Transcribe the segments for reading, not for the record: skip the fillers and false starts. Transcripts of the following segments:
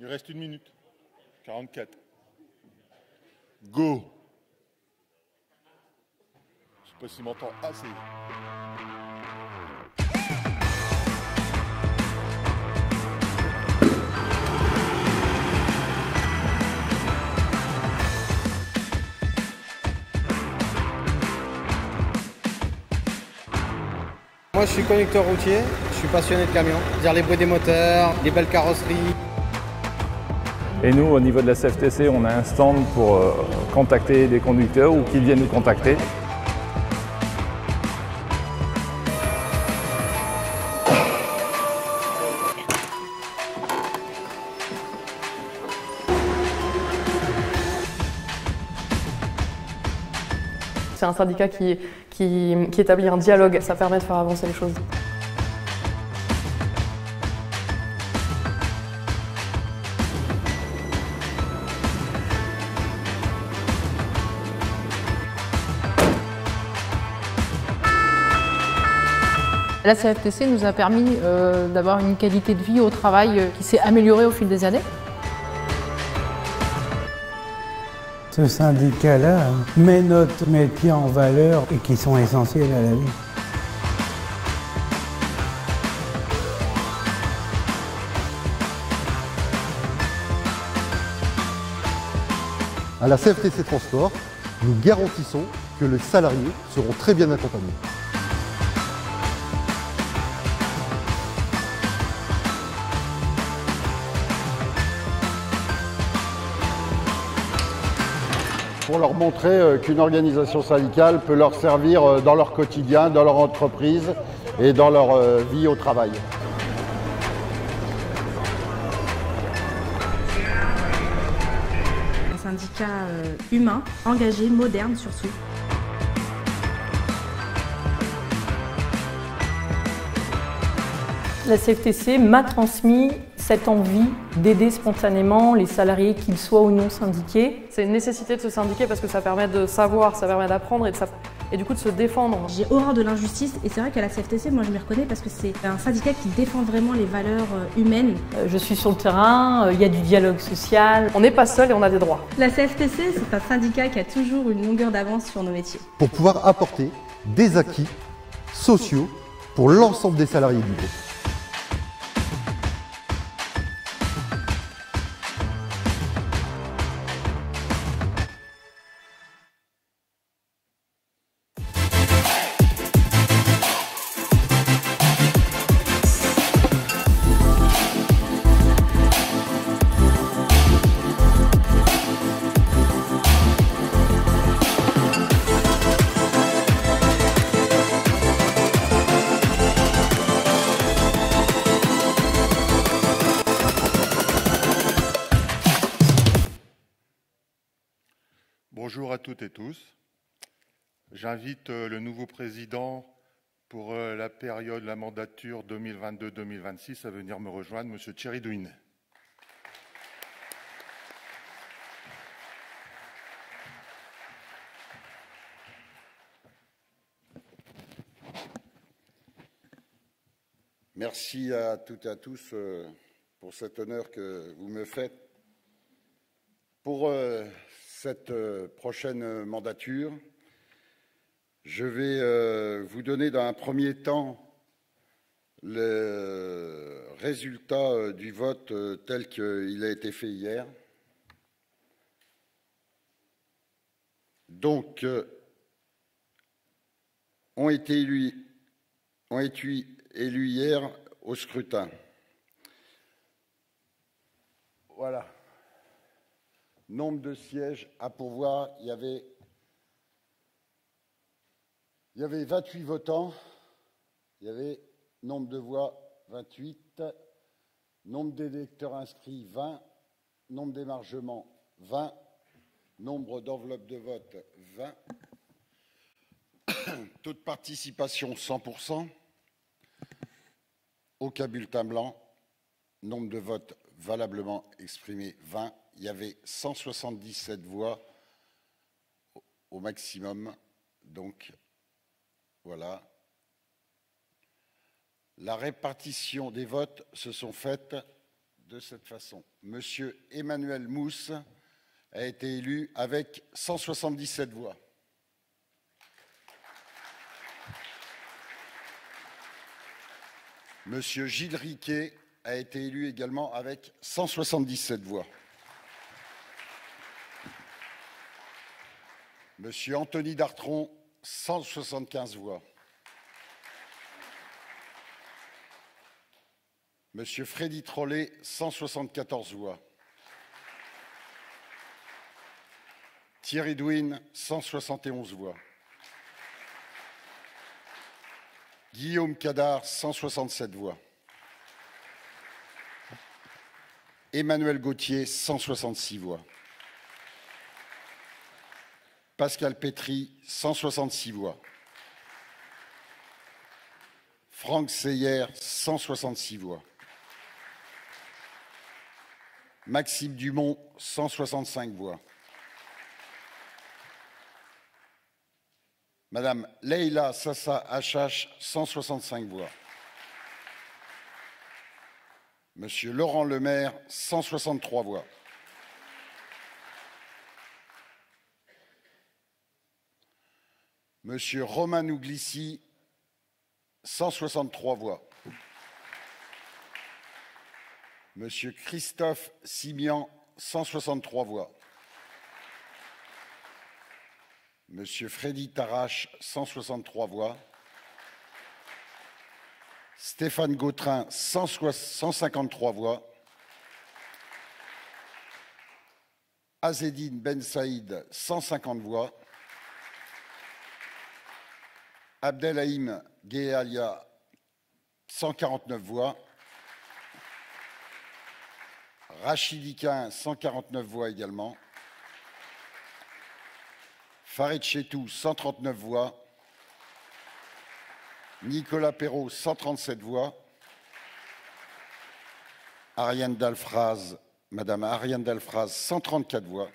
Il reste 1 minute. 44. Go. Je sais pas s'il m'entend. Ah, c'est... Moi je suis conducteur routier, je suis passionné de camions, c'est-à-dire les bruits des moteurs, les belles carrosseries. Et nous, au niveau de la CFTC, on a un stand pour contacter des conducteurs ou qu'ils viennent nous contacter. C'est un syndicat qui établit un dialogue, ça permet de faire avancer les choses. La CFTC nous a permis d'avoir une qualité de vie au travail qui s'est améliorée au fil des années. Ce syndicat-là met notre métier en valeur et qui sont essentiels à la vie. À la CFTC Transport, nous garantissons que les salariés seront très bien accompagnés. Pour leur montrer qu'une organisation syndicale peut leur servir dans leur quotidien, dans leur entreprise et dans leur vie au travail. Un syndicat humain, engagé, moderne surtout. La CFTC m'a transmis cette envie d'aider spontanément les salariés, qu'ils soient ou non syndiqués. C'est une nécessité de se syndiquer parce que ça permet de savoir, ça permet d'apprendre et du coup de se défendre. J'ai horreur de l'injustice et c'est vrai qu'à la CFTC, moi je m'y reconnais parce que c'est un syndicat qui défend vraiment les valeurs humaines. Je suis sur le terrain, il y a du dialogue social, on n'est pas seul et on a des droits. La CFTC, c'est un syndicat qui a toujours une longueur d'avance sur nos métiers. Pour pouvoir apporter des acquis sociaux pour l'ensemble des salariés du groupe. Bonjour à toutes et tous. J'invite le nouveau président pour la période, la mandature 2022-2026 à venir me rejoindre, M. Thierry Douin. Merci à toutes et à tous pour cet honneur que vous me faites. Pour cette prochaine mandature, je vais vous donner dans un premier temps le résultat du vote tel qu'il a été fait hier. Donc, ont été élus hier au scrutin. Voilà. Nombre de sièges à pourvoir, il y avait 28 votants, il y avait nombre de voix 28, nombre d'électeurs inscrits 20, nombre d'émargements 20, nombre d'enveloppes de vote 20, taux de participation 100%, aucun bulletin blanc, nombre de votes valablement exprimés 20. Il y avait 177 voix au maximum, donc voilà. La répartition des votes se sont faites de cette façon. Monsieur Emmanuel Mousse a été élu avec 177 voix. Monsieur Gilles Riquet a été élu également avec 177 voix. Monsieur Anthony Dartron, 175 voix. Monsieur Freddy Trollet, 174 voix. Thierry Douin, 171 voix. Guillaume Cadar, 167 voix. Emmanuel Gauthier, 166 voix. Pascal Pétry, 166 voix. Franck Seyer, 166 voix. Maxime Dumont, 165 voix. Madame Leïla Sassa Achache, 165 voix. Monsieur Laurent Lemaire, 163 voix. Monsieur Romain Ouglissi, 163 voix. Monsieur Christophe Simian, 163 voix. Monsieur Freddy Tarache, 163 voix. Stéphane Gautrin, 153 voix. Azedine Ben Saïd, 150 voix. Abdelhaïm Guéalia, 149 voix. Rachidi Quin, 149 voix également. Farid Chetou, 139 voix. Nicolas Perrault, 137 voix. Ariane Dalfraz, Madame Ariane Dalfraz, 134 voix.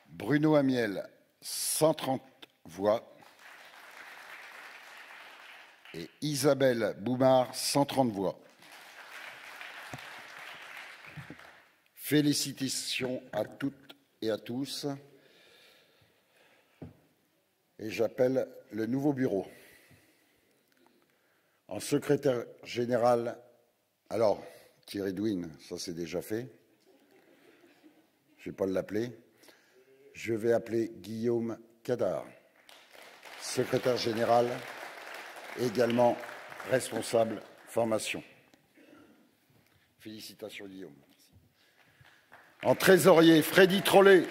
Bruno Amiel, 130 voix. Et Isabelle Boumard, 130 voix. Félicitations à toutes et à tous. Et j'appelle le nouveau bureau. En secrétaire général, alors Thierry Douin, ça c'est déjà fait. Je ne vais pas l'appeler. Je vais appeler Guillaume Cadar, secrétaire général, également responsable formation. Félicitations Guillaume. En trésorier, Freddy Trollet.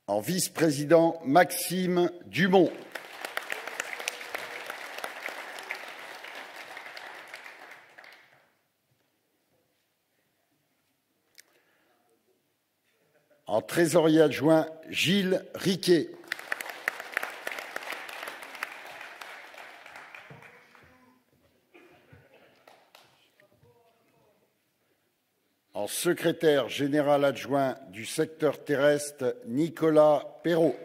En vice-président, Maxime Dumont. En trésorier adjoint, Gilles Riquet. En secrétaire général adjoint du secteur terrestre, Nicolas Perrault.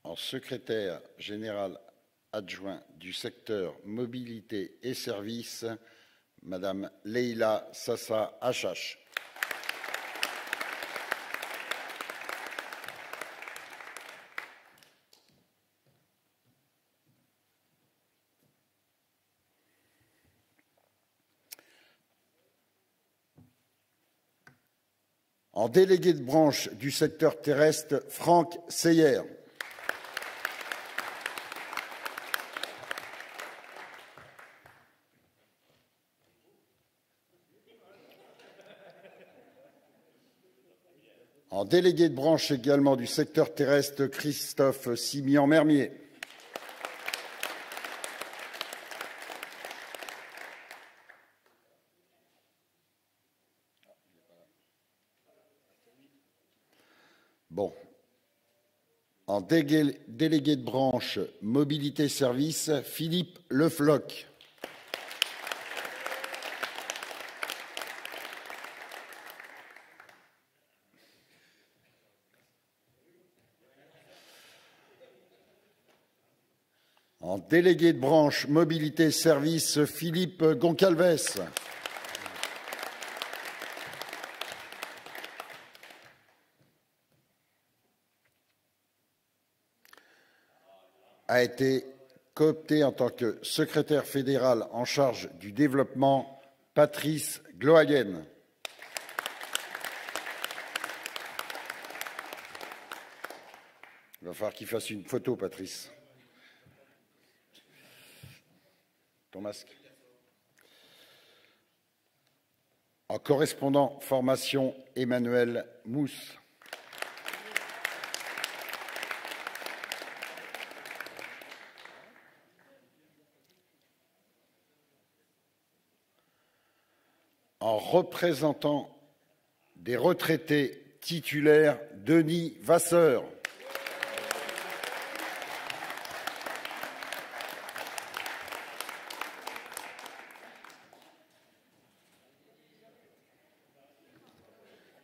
En secrétaire général adjoint du secteur mobilité et services, Madame Leïla Sassa Achache. En délégué de branche du secteur terrestre, Franck Seyer. En délégué de branche également du secteur terrestre, Christophe Simian-Mermier. Bon. En délégué de branche Mobilité Service, Philippe Lefloc. En délégué de branche Mobilité Service, Philippe Goncalves. A été coopté en tant que secrétaire fédéral en charge du développement, Patrice Glohagen. Il va falloir qu'il fasse une photo, Patrice. Ton masque. En correspondant formation, Emmanuel Mousse. En représentant des retraités titulaires, Denis Vasseur.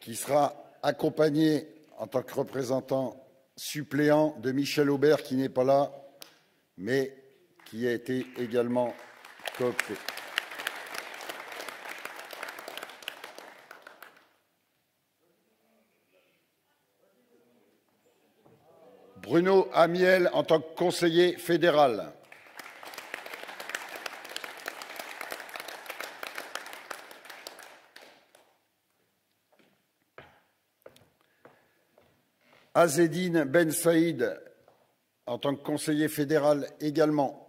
Qui sera accompagné en tant que représentant suppléant de Michel Aubert, qui n'est pas là, mais qui a été également coopté. Bruno Amiel en tant que conseiller fédéral. Azedine Ben Saïd en tant que conseiller fédéral également.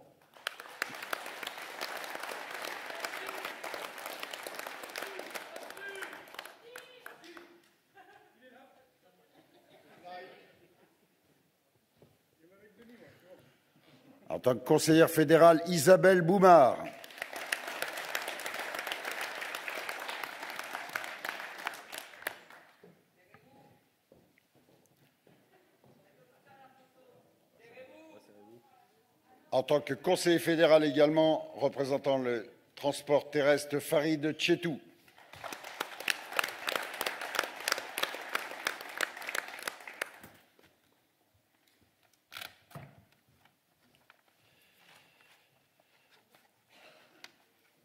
En tant que conseillère fédérale, Isabelle Boumard. En tant que conseiller fédéral également, représentant le transport terrestre, Farid Tchetou.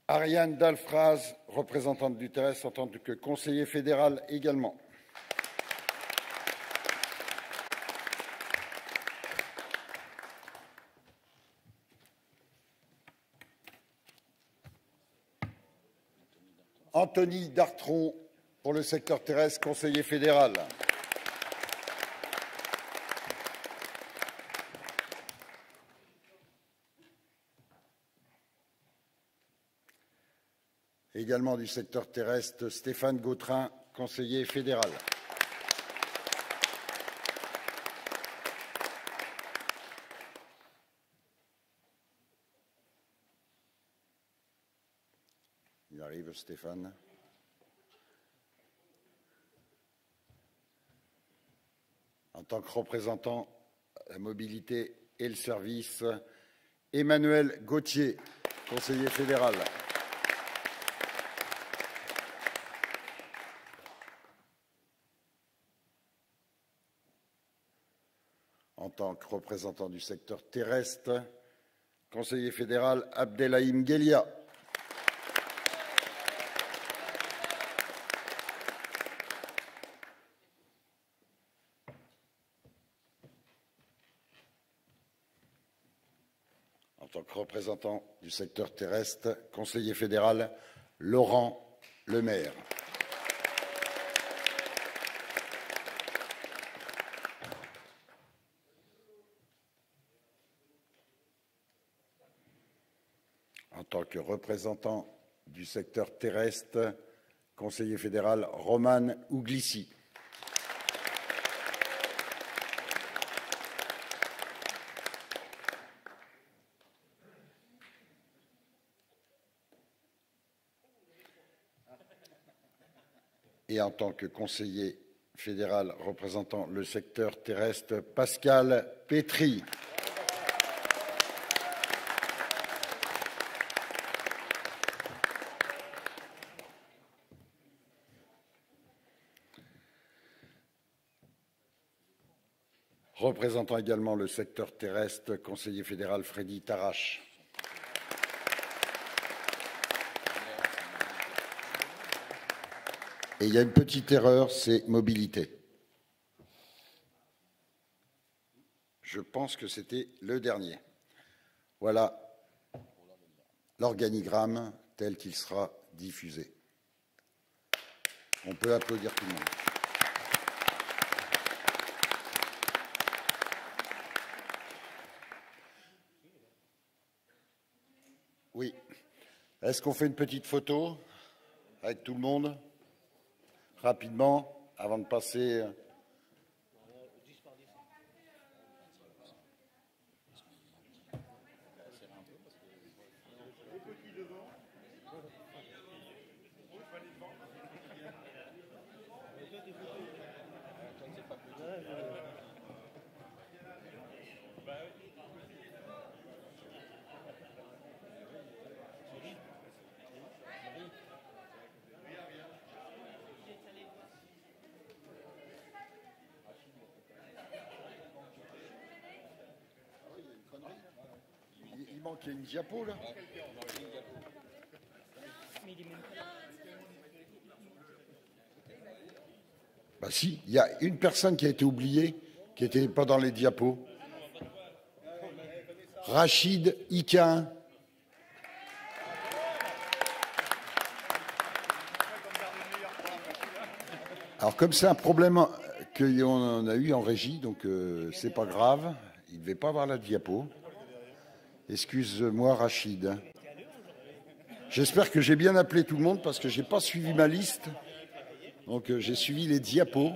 Ariane Dalfraz, représentante du terrestre en tant que conseiller fédéral également. Anthony Dartron pour le secteur terrestre, conseiller fédéral. Également du secteur terrestre, Stéphane Gautrin, conseiller fédéral. Il arrive, Stéphane. En tant que représentant la mobilité et le service, Emmanuel Gauthier, conseiller fédéral. En tant que représentant du secteur terrestre, conseiller fédéral, Abdelhaïm Guelia. En tant que représentant du secteur terrestre, conseiller fédéral, Laurent Lemaire. En tant que représentant du secteur terrestre, conseiller fédéral, Roman Ouglici. Et en tant que conseiller fédéral représentant le secteur terrestre, Pascal Pétry. Représentant également le secteur terrestre, conseiller fédéral Freddy Tarache. Et il y a une petite erreur, c'est mobilité. Je pense que c'était le dernier. Voilà l'organigramme tel qu'il sera diffusé. On peut applaudir tout le monde. Oui. Est-ce qu'on fait une petite photo avec tout le monde, rapidement, avant de passer... Il manque une diapo, là. Bah si, il y a une personne qui a été oubliée, qui n'était pas dans les diapos. Rachid Iquin. Alors comme c'est un problème qu'on a eu en régie, donc c'est pas grave, il ne devait pas avoir la diapo. Excuse-moi Rachid. J'espère que j'ai bien appelé tout le monde parce que je n'ai pas suivi ma liste. Donc j'ai suivi les diapos.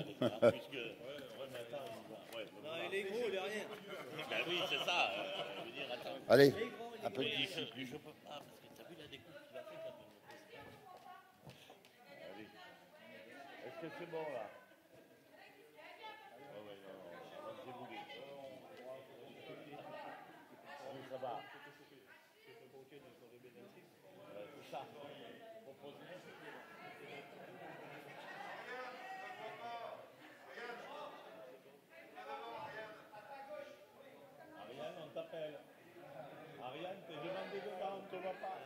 Allez, un peu de Est-ce que c'est bon là? Ça va. C'est ça. Ariane, on t'appelle. Ariane, t'es demandé devant, on ne te voit pas.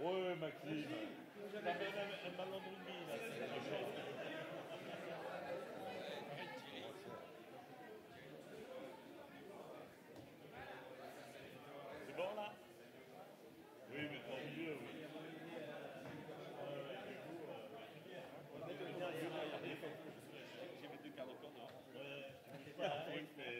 Oui, Maxime. T'avais même un ballon de rugby là, c'est quelque chose. C'est bon là? Oui, mais tant mieux, oui. J'ai mes deux quarts de corde. Oui, mais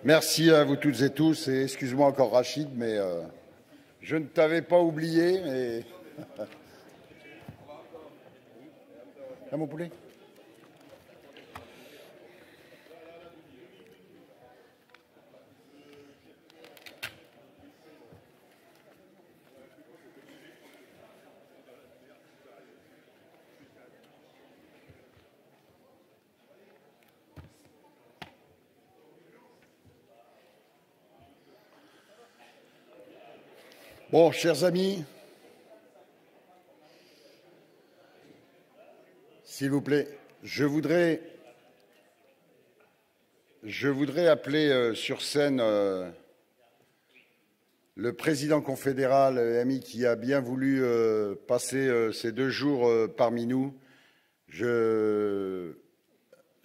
Merci à vous toutes et tous, et excuse-moi encore Rachid, mais je ne t'avais pas oublié. Mais... Ah, mon poulet. Bon, chers amis, s'il vous plaît, je voudrais appeler sur scène le président confédéral, ami qui a bien voulu passer ces 2 jours parmi nous.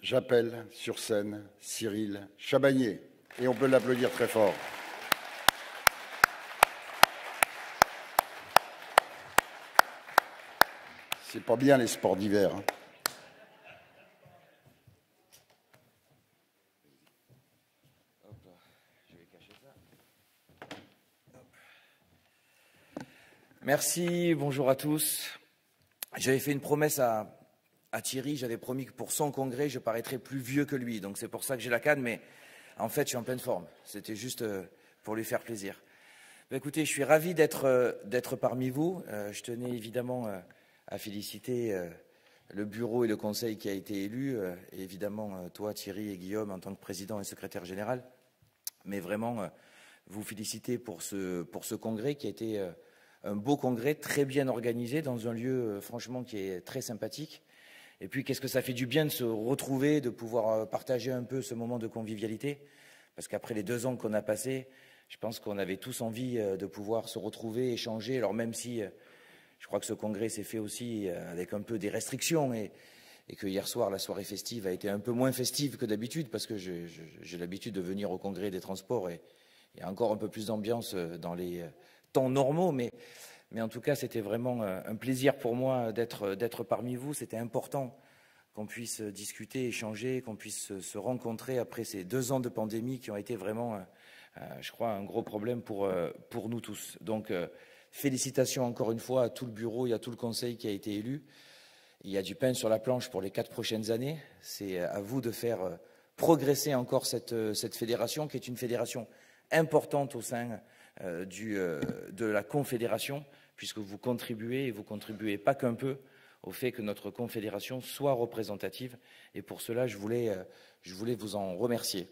j'appelle sur scène Cyril Chabagnier. Et on peut l'applaudir très fort. C'est pas bien les sports d'hiver. Hein. Merci, bonjour à tous. J'avais fait une promesse à Thierry, j'avais promis que pour son congrès, je paraîtrais plus vieux que lui. Donc c'est pour ça que j'ai la canne, mais en fait, je suis en pleine forme. C'était juste pour lui faire plaisir. Écoutez, je suis ravi d'être parmi vous. Je tenais évidemment à féliciter le bureau et le conseil qui a été élu, et évidemment toi, Thierry et Guillaume, en tant que président et secrétaire général. Mais vraiment, vous féliciter pour ce congrès qui a été un beau congrès, très bien organisé, dans un lieu franchement qui est très sympathique. Et puis, qu'est-ce que ça fait du bien de se retrouver, de pouvoir partager un peu ce moment de convivialité. Parce qu'après les 2 ans qu'on a passés, je pense qu'on avait tous envie de pouvoir se retrouver, échanger. Alors même si je crois que ce congrès s'est fait aussi avec un peu des restrictions et que hier soir, la soirée festive a été un peu moins festive que d'habitude, parce que j'ai l'habitude de venir au congrès des transports et il y a encore un peu plus d'ambiance dans les temps normaux, mais en tout cas, c'était vraiment un plaisir pour moi d'être parmi vous. C'était important qu'on puisse discuter, échanger, qu'on puisse se rencontrer après ces 2 ans de pandémie qui ont été vraiment, je crois, un gros problème pour nous tous. Donc, félicitations encore une fois à tout le bureau et à tout le conseil qui a été élu. Il y a du pain sur la planche pour les 4 prochaines années. C'est à vous de faire progresser encore cette fédération, qui est une fédération importante au sein de la confédération, puisque vous contribuez, et vous contribuez pas qu'un peu, au fait que notre confédération soit représentative. Et pour cela, je voulais vous en remercier.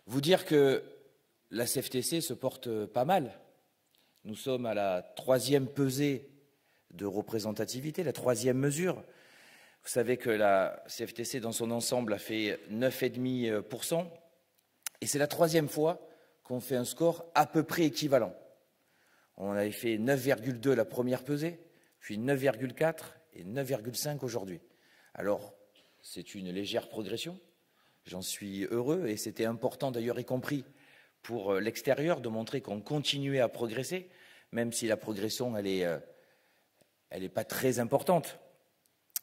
Vous dire que la CFTC se porte pas mal. Nous sommes à la 3e pesée de représentativité, la 3e mesure. Vous savez que la CFTC, dans son ensemble, a fait 9,5%. Et c'est la 3e fois qu'on fait un score à peu près équivalent. On avait fait 9,2 la première pesée, puis 9,4 et 9,5 aujourd'hui. Alors, c'est une légère progression, j'en suis heureux, et c'était important d'ailleurs, y compris pour l'extérieur, de montrer qu'on continuait à progresser, même si la progression, elle est pas très importante.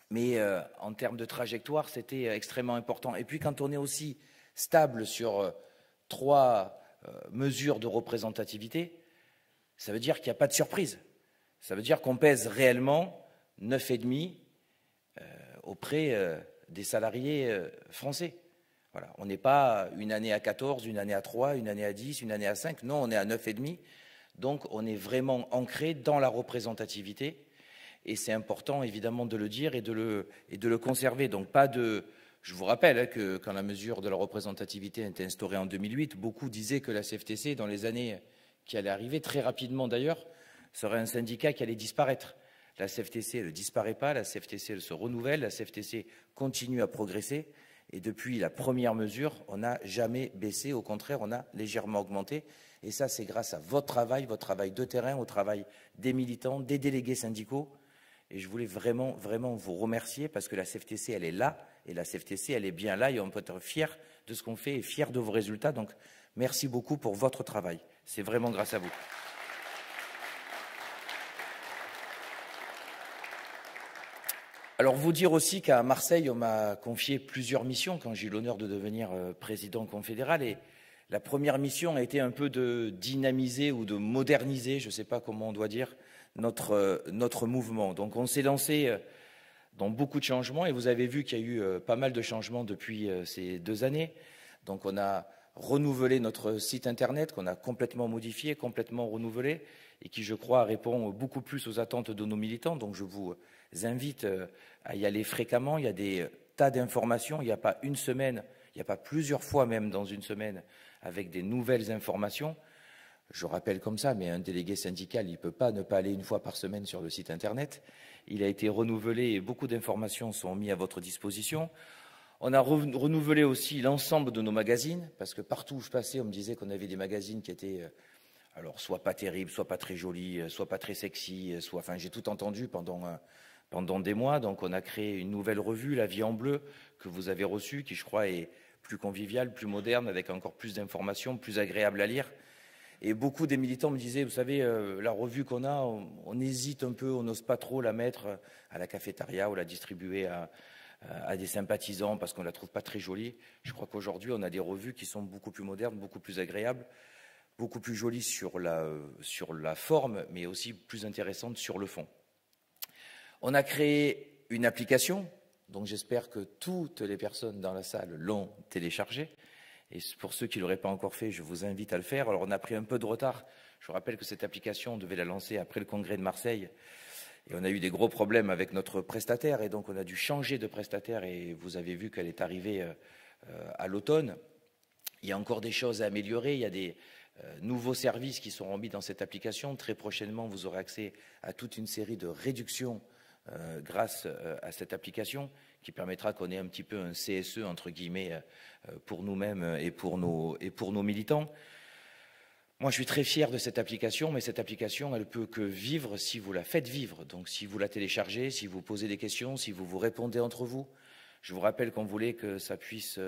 Mais en termes de trajectoire, c'était extrêmement important. Et puis, quand on est aussi stable sur 3 mesures de représentativité, ça veut dire qu'il n'y a pas de surprise. Ça veut dire qu'on pèse réellement 9,5 auprès des salariés français. Voilà. On n'est pas une année à 14, une année à 3, une année à 10, une année à 5. Non, on est à 9,5. Donc, on est vraiment ancré dans la représentativité. Et c'est important, évidemment, de le dire et de le conserver. Donc, pas de... Je vous rappelle que quand la mesure de la représentativité a été instaurée en 2008, beaucoup disaient que la CFTC, dans les années qui allaient arriver, très rapidement d'ailleurs, serait un syndicat qui allait disparaître. La CFTC, elle ne disparaît pas, la CFTC, elle se renouvelle, la CFTC continue à progresser. Et depuis la première mesure, on n'a jamais baissé, au contraire, on a légèrement augmenté. Et ça, c'est grâce à votre travail de terrain, au travail des militants, des délégués syndicaux. Et je voulais vraiment, vraiment vous remercier parce que la CFTC, elle est là, et la CFTC, elle est bien là, et on peut être fier de ce qu'on fait et fier de vos résultats. Donc, merci beaucoup pour votre travail. C'est vraiment grâce à vous. Alors, vous dire aussi qu'à Marseille, on m'a confié plusieurs missions quand j'ai eu l'honneur de devenir président confédéral. Et la première mission a été un peu de dynamiser ou de moderniser, je ne sais pas comment on doit dire, notre mouvement. Donc, on s'est lancé dans beaucoup de changements et vous avez vu qu'il y a eu pas mal de changements depuis ces 2 années. Donc, on a renouvelé notre site internet qu'on a complètement modifié, complètement renouvelé et qui, je crois, répond beaucoup plus aux attentes de nos militants. Donc, je vous invite à y aller fréquemment. Il y a des tas d'informations. Il n'y a pas une semaine, il n'y a pas plusieurs fois même dans une semaine avec des nouvelles informations. Je rappelle comme ça, mais un délégué syndical, il ne peut pas ne pas aller une fois par semaine sur le site internet. Il a été renouvelé et beaucoup d'informations sont mises à votre disposition. On a renouvelé aussi l'ensemble de nos magazines, parce que partout où je passais, on me disait qu'on avait des magazines qui étaient alors soit pas terribles, soit pas très jolis, soit pas très sexy, soit, enfin j'ai tout entendu pendant pendant des mois. Donc on a créé une nouvelle revue, La Vie en Bleu, que vous avez reçue, qui je crois est plus conviviale, plus moderne, avec encore plus d'informations, plus agréable à lire. Et beaucoup des militants me disaient, vous savez, la revue qu'on a, on hésite un peu, on n'ose pas trop la mettre à la cafétéria ou la distribuer à des sympathisants parce qu'on ne la trouve pas très jolie. Je crois qu'aujourd'hui, on a des revues qui sont beaucoup plus modernes, beaucoup plus agréables, beaucoup plus jolies sur la forme, mais aussi plus intéressantes sur le fond. On a créé une application, donc j'espère que toutes les personnes dans la salle l'ont téléchargée. Et pour ceux qui ne l'auraient pas encore fait, je vous invite à le faire. Alors on a pris un peu de retard. Je vous rappelle que cette application, on devait la lancer après le congrès de Marseille. Et on a eu des gros problèmes avec notre prestataire. Et donc on a dû changer de prestataire. Et vous avez vu qu'elle est arrivée à l'automne. Il y a encore des choses à améliorer. Il y a des nouveaux services qui seront mis dans cette application. Très prochainement, vous aurez accès à toute une série de réductions grâce à cette application qui permettra qu'on ait un petit peu un CSE entre guillemets pour nous-mêmes et pour nos militants. Moi, je suis très fier de cette application, mais cette application, elle peut que vivre si vous la faites vivre. Donc, si vous la téléchargez, si vous posez des questions, si vous vous répondez entre vous. Je vous rappelle qu'on voulait que ça puisse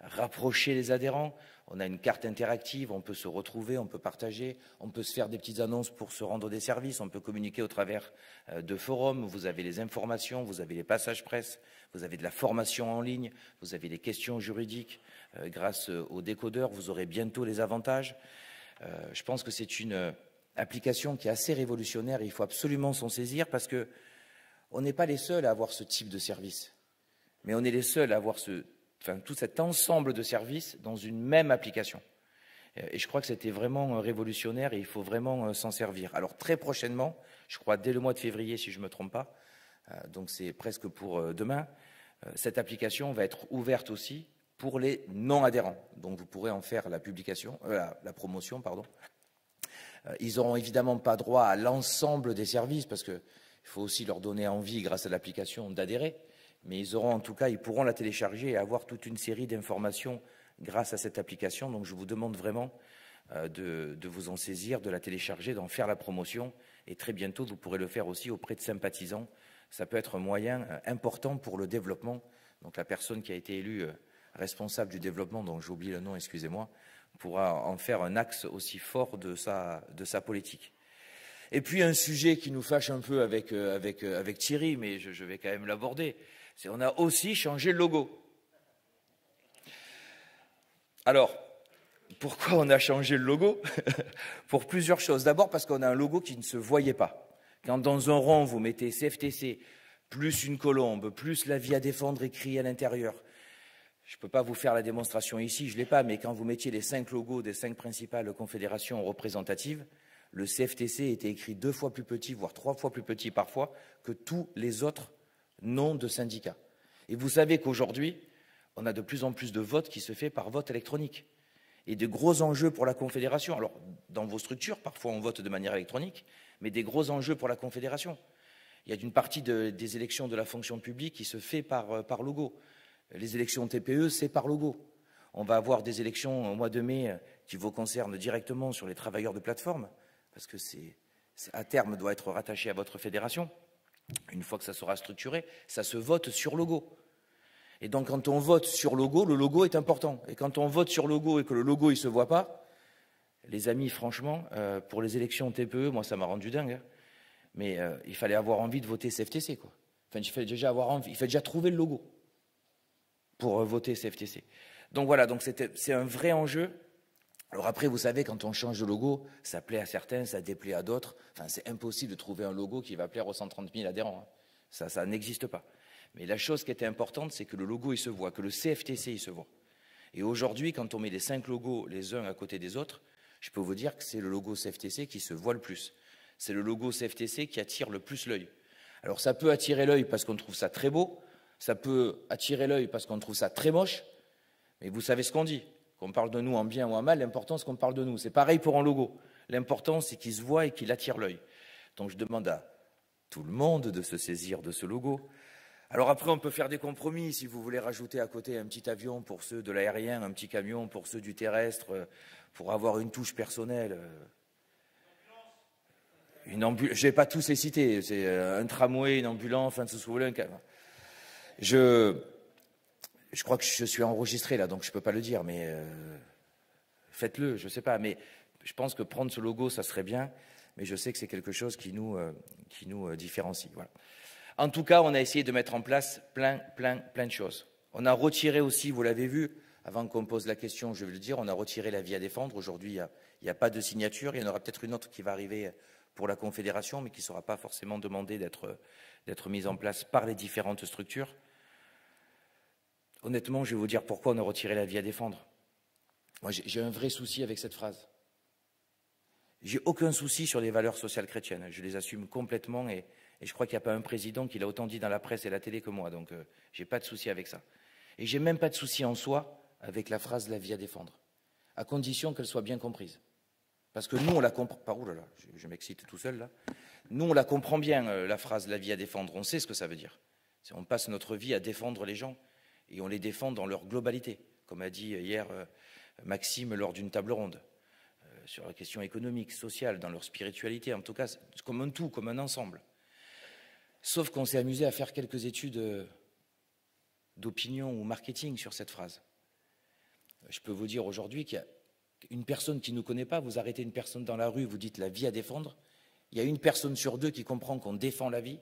rapprocher les adhérents. On a une carte interactive, on peut se retrouver, on peut partager, on peut se faire des petites annonces pour se rendre des services, on peut communiquer au travers de forums. Vous avez les informations, vous avez les passages presse, vous avez de la formation en ligne, vous avez des questions juridiques. Grâce au décodeur, vous aurez bientôt les avantages. Je pense que c'est une application qui est assez révolutionnaire et il faut absolument s'en saisir parce que on n'est pas les seuls à avoir ce type de service, mais on est les seuls à avoir tout cet ensemble de services dans une même application. Et je crois que c'était vraiment révolutionnaire et il faut vraiment s'en servir. Alors très prochainement, je crois dès le mois de février si je ne me trompe pas, donc c'est presque pour demain, cette application va être ouverte aussi pour les non-adhérents. Donc vous pourrez en faire la promotion. Ils n'auront évidemment pas droit à l'ensemble des services parce qu'il faut aussi leur donner envie grâce à l'application d'adhérer. Mais ils auront en tout cas, ils pourront la télécharger et avoir toute une série d'informations grâce à cette application. Donc je vous demande vraiment de vous en saisir, de la télécharger, d'en faire la promotion. Et très bientôt, vous pourrez le faire aussi auprès de sympathisants. Ça peut être un moyen important pour le développement. Donc la personne qui a été élue responsable du développement, dont j'ai oublié le nom, excusez-moi, pourra en faire un axe aussi fort de sa politique. Et puis un sujet qui nous fâche un peu avec Thierry, mais je vais quand même l'aborder, c'est qu'on a aussi changé le logo. Alors, pourquoi on a changé le logo? Pour plusieurs choses. D'abord parce qu'on a un logo qui ne se voyait pas. Quand dans un rond, vous mettez CFTC, plus une colombe, plus la vie à défendre écrit à l'intérieur. Je ne peux pas vous faire la démonstration ici, je ne l'ai pas, mais quand vous mettiez les 5 logos des 5 principales confédérations représentatives, le CFTC était écrit 2 fois plus petit, voire 3 fois plus petit parfois, que tous les autres noms de syndicats. Et vous savez qu'aujourd'hui, on a de plus en plus de votes qui se fait par vote électronique. Et de gros enjeux pour la Confédération. Alors, dans vos structures, parfois on vote de manière électronique, mais des gros enjeux pour la Confédération. Il y a une partie des élections de la fonction publique qui se fait par logo. Les élections TPE, c'est par logo. On va avoir des élections au mois de mai qui vous concernent directement sur les travailleurs de plateforme, parce que à terme doit être rattaché à votre fédération. Une fois que ça sera structuré, ça se vote sur logo. Et donc quand on vote sur logo, le logo est important. Et quand on vote sur logo et que le logo il se voit pas, les amis, franchement, pour les élections TPE, moi ça m'a rendu dingue. Hein. Mais il fallait avoir envie de voter CFTC, quoi. Enfin, il fallait déjà avoir envie, il fallait déjà trouver le logo pour voter CFTC. Donc voilà, donc c'est un vrai enjeu. Alors après, vous savez, quand on change de logo, ça plaît à certains, ça déplaît à d'autres. Enfin, c'est impossible de trouver un logo qui va plaire aux 130 000 adhérents. Hein. Ça n'existe pas. Mais la chose qui était importante, c'est que le logo, il se voit, que le CFTC, il se voit. Et aujourd'hui, quand on met les 5 logos les uns à côté des autres, je peux vous dire que c'est le logo CFTC qui se voit le plus. C'est le logo CFTC qui attire le plus l'œil. Alors ça peut attirer l'œil parce qu'on trouve ça très beau, ça peut attirer l'œil parce qu'on trouve ça très moche, mais vous savez ce qu'on dit. Qu'on parle de nous en bien ou en mal, l'important c'est qu'on parle de nous. C'est pareil pour un logo. L'important c'est qu'il se voit et qu'il attire l'œil. Donc je demande à tout le monde de se saisir de ce logo. Alors après on peut faire des compromis si vous voulez rajouter à côté un petit avion pour ceux de l'aérien, un petit camion pour ceux du terrestre, pour avoir une touche personnelle. Je ne vais pas tous les citer. C'est un tramway, une ambulance, enfin, si vous voulez, je crois que je suis enregistré là, donc je ne peux pas le dire, mais faites-le, je ne sais pas. Mais je pense que prendre ce logo, ça serait bien, mais je sais que c'est quelque chose qui nous différencie. Voilà. En tout cas, on a essayé de mettre en place plein de choses. On a retiré aussi, vous l'avez vu, avant qu'on pose la question, je vais le dire, on a retiré la vie à défendre. Aujourd'hui, il n'y a pas de signature. Il y en aura peut-être une autre qui va arriver pour la Confédération, mais qui ne sera pas forcément demandée d'être mise en place par les différentes structures. Honnêtement, je vais vous dire pourquoi on a retiré la vie à défendre. Moi, j'ai un vrai souci avec cette phrase. J'ai aucun souci sur les valeurs sociales chrétiennes. Je les assume complètement et je crois qu'il n'y a pas un président qui l'a autant dit dans la presse et la télé que moi. Donc, je n'ai pas de souci avec ça. Et je n'ai même pas de souci en soi avec la phrase « la vie à défendre », à condition qu'elle soit bien comprise. Parce que nous, on la comprend... Oh là là, je m'excite tout seul là. Nous, on la comprend bien, la phrase « la vie à défendre ». On sait ce que ça veut dire. On passe notre vie à défendre les gens et on les défend dans leur globalité, comme a dit hier Maxime lors d'une table ronde, sur la question économique, sociale, dans leur spiritualité, en tout cas, comme un tout, comme un ensemble. Sauf qu'on s'est amusé à faire quelques études d'opinion ou marketing sur cette phrase. Je peux vous dire aujourd'hui qu'il y a une personne qui ne nous connaît pas, vous arrêtez une personne dans la rue, vous dites la vie à défendre, il y a une personne sur deux qui comprend qu'on défend la vie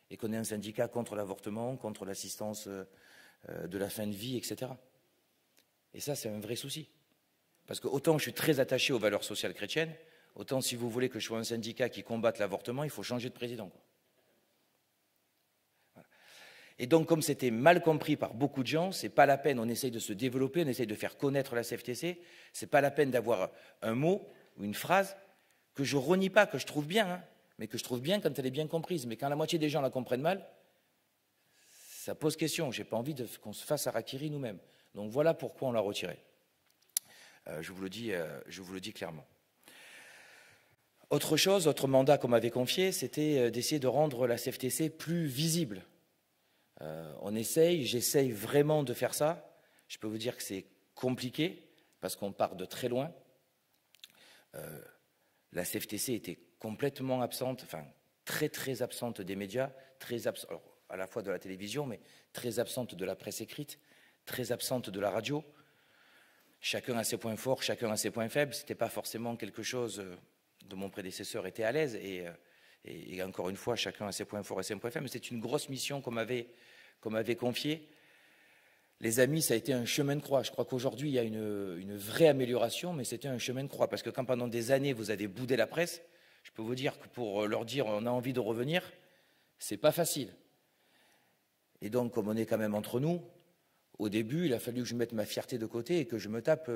et qu'on est un syndicat contre l'avortement, contre l'assistance de la fin de vie, etc. Et ça, c'est un vrai souci. Parce que autant je suis très attaché aux valeurs sociales chrétiennes, autant si vous voulez que je sois un syndicat qui combatte l'avortement, il faut changer de président, quoi. Voilà. Et donc, comme c'était mal compris par beaucoup de gens, c'est pas la peine, on essaye de se développer, on essaye de faire connaître la CFTC, c'est pas la peine d'avoir un mot ou une phrase que je renie pas, que je trouve bien, hein, mais que je trouve bien quand elle est bien comprise. Mais quand la moitié des gens la comprennent mal, ça pose question. Je n'ai pas envie qu'on se fasse harakiri nous-mêmes. Donc voilà pourquoi on l'a retiré. Je vous le dis clairement. Autre chose, autre mandat qu'on m'avait confié, c'était d'essayer de rendre la CFTC plus visible. J'essaye vraiment de faire ça. Je peux vous dire que c'est compliqué parce qu'on part de très loin. La CFTC était complètement absente, enfin très absente des médias, alors, à la fois de la télévision, mais très absente de la presse écrite, très absente de la radio. Chacun a ses points forts, chacun a ses points faibles. Ce n'était pas forcément quelque chose dont mon prédécesseur était à l'aise. Et encore une fois, chacun a ses points forts et ses points faibles. Mais c'est une grosse mission qu'on m'avait confiée. Les amis, ça a été un chemin de croix. Je crois qu'aujourd'hui, il y a une vraie amélioration, mais c'était un chemin de croix. Parce que quand pendant des années, vous avez boudé la presse, je peux vous dire que pour leur dire on a envie de revenir, c'est pas facile. Et donc, comme on est quand même entre nous, au début, il a fallu que je mette ma fierté de côté et que je me tape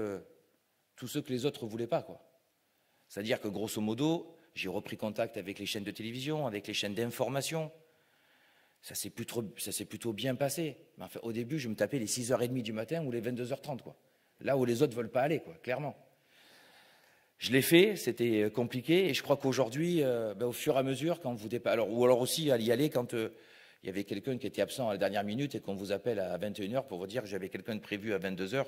tous ceux que les autres ne voulaient pas, quoi. C'est-à-dire que, grosso modo, j'ai repris contact avec les chaînes de télévision, avec les chaînes d'information. Ça s'est plutôt bien passé. Mais enfin, au début, je me tapais les 6h30 du matin ou les 22h30, quoi. Là où les autres ne veulent pas aller, quoi, clairement. Je l'ai fait, c'était compliqué. Et je crois qu'aujourd'hui, au fur et à mesure, quand vous dépassez... Ou alors aussi, à y aller quand... il y avait quelqu'un qui était absent à la dernière minute et qu'on vous appelle à 21h pour vous dire que j'avais quelqu'un de prévu à 22h.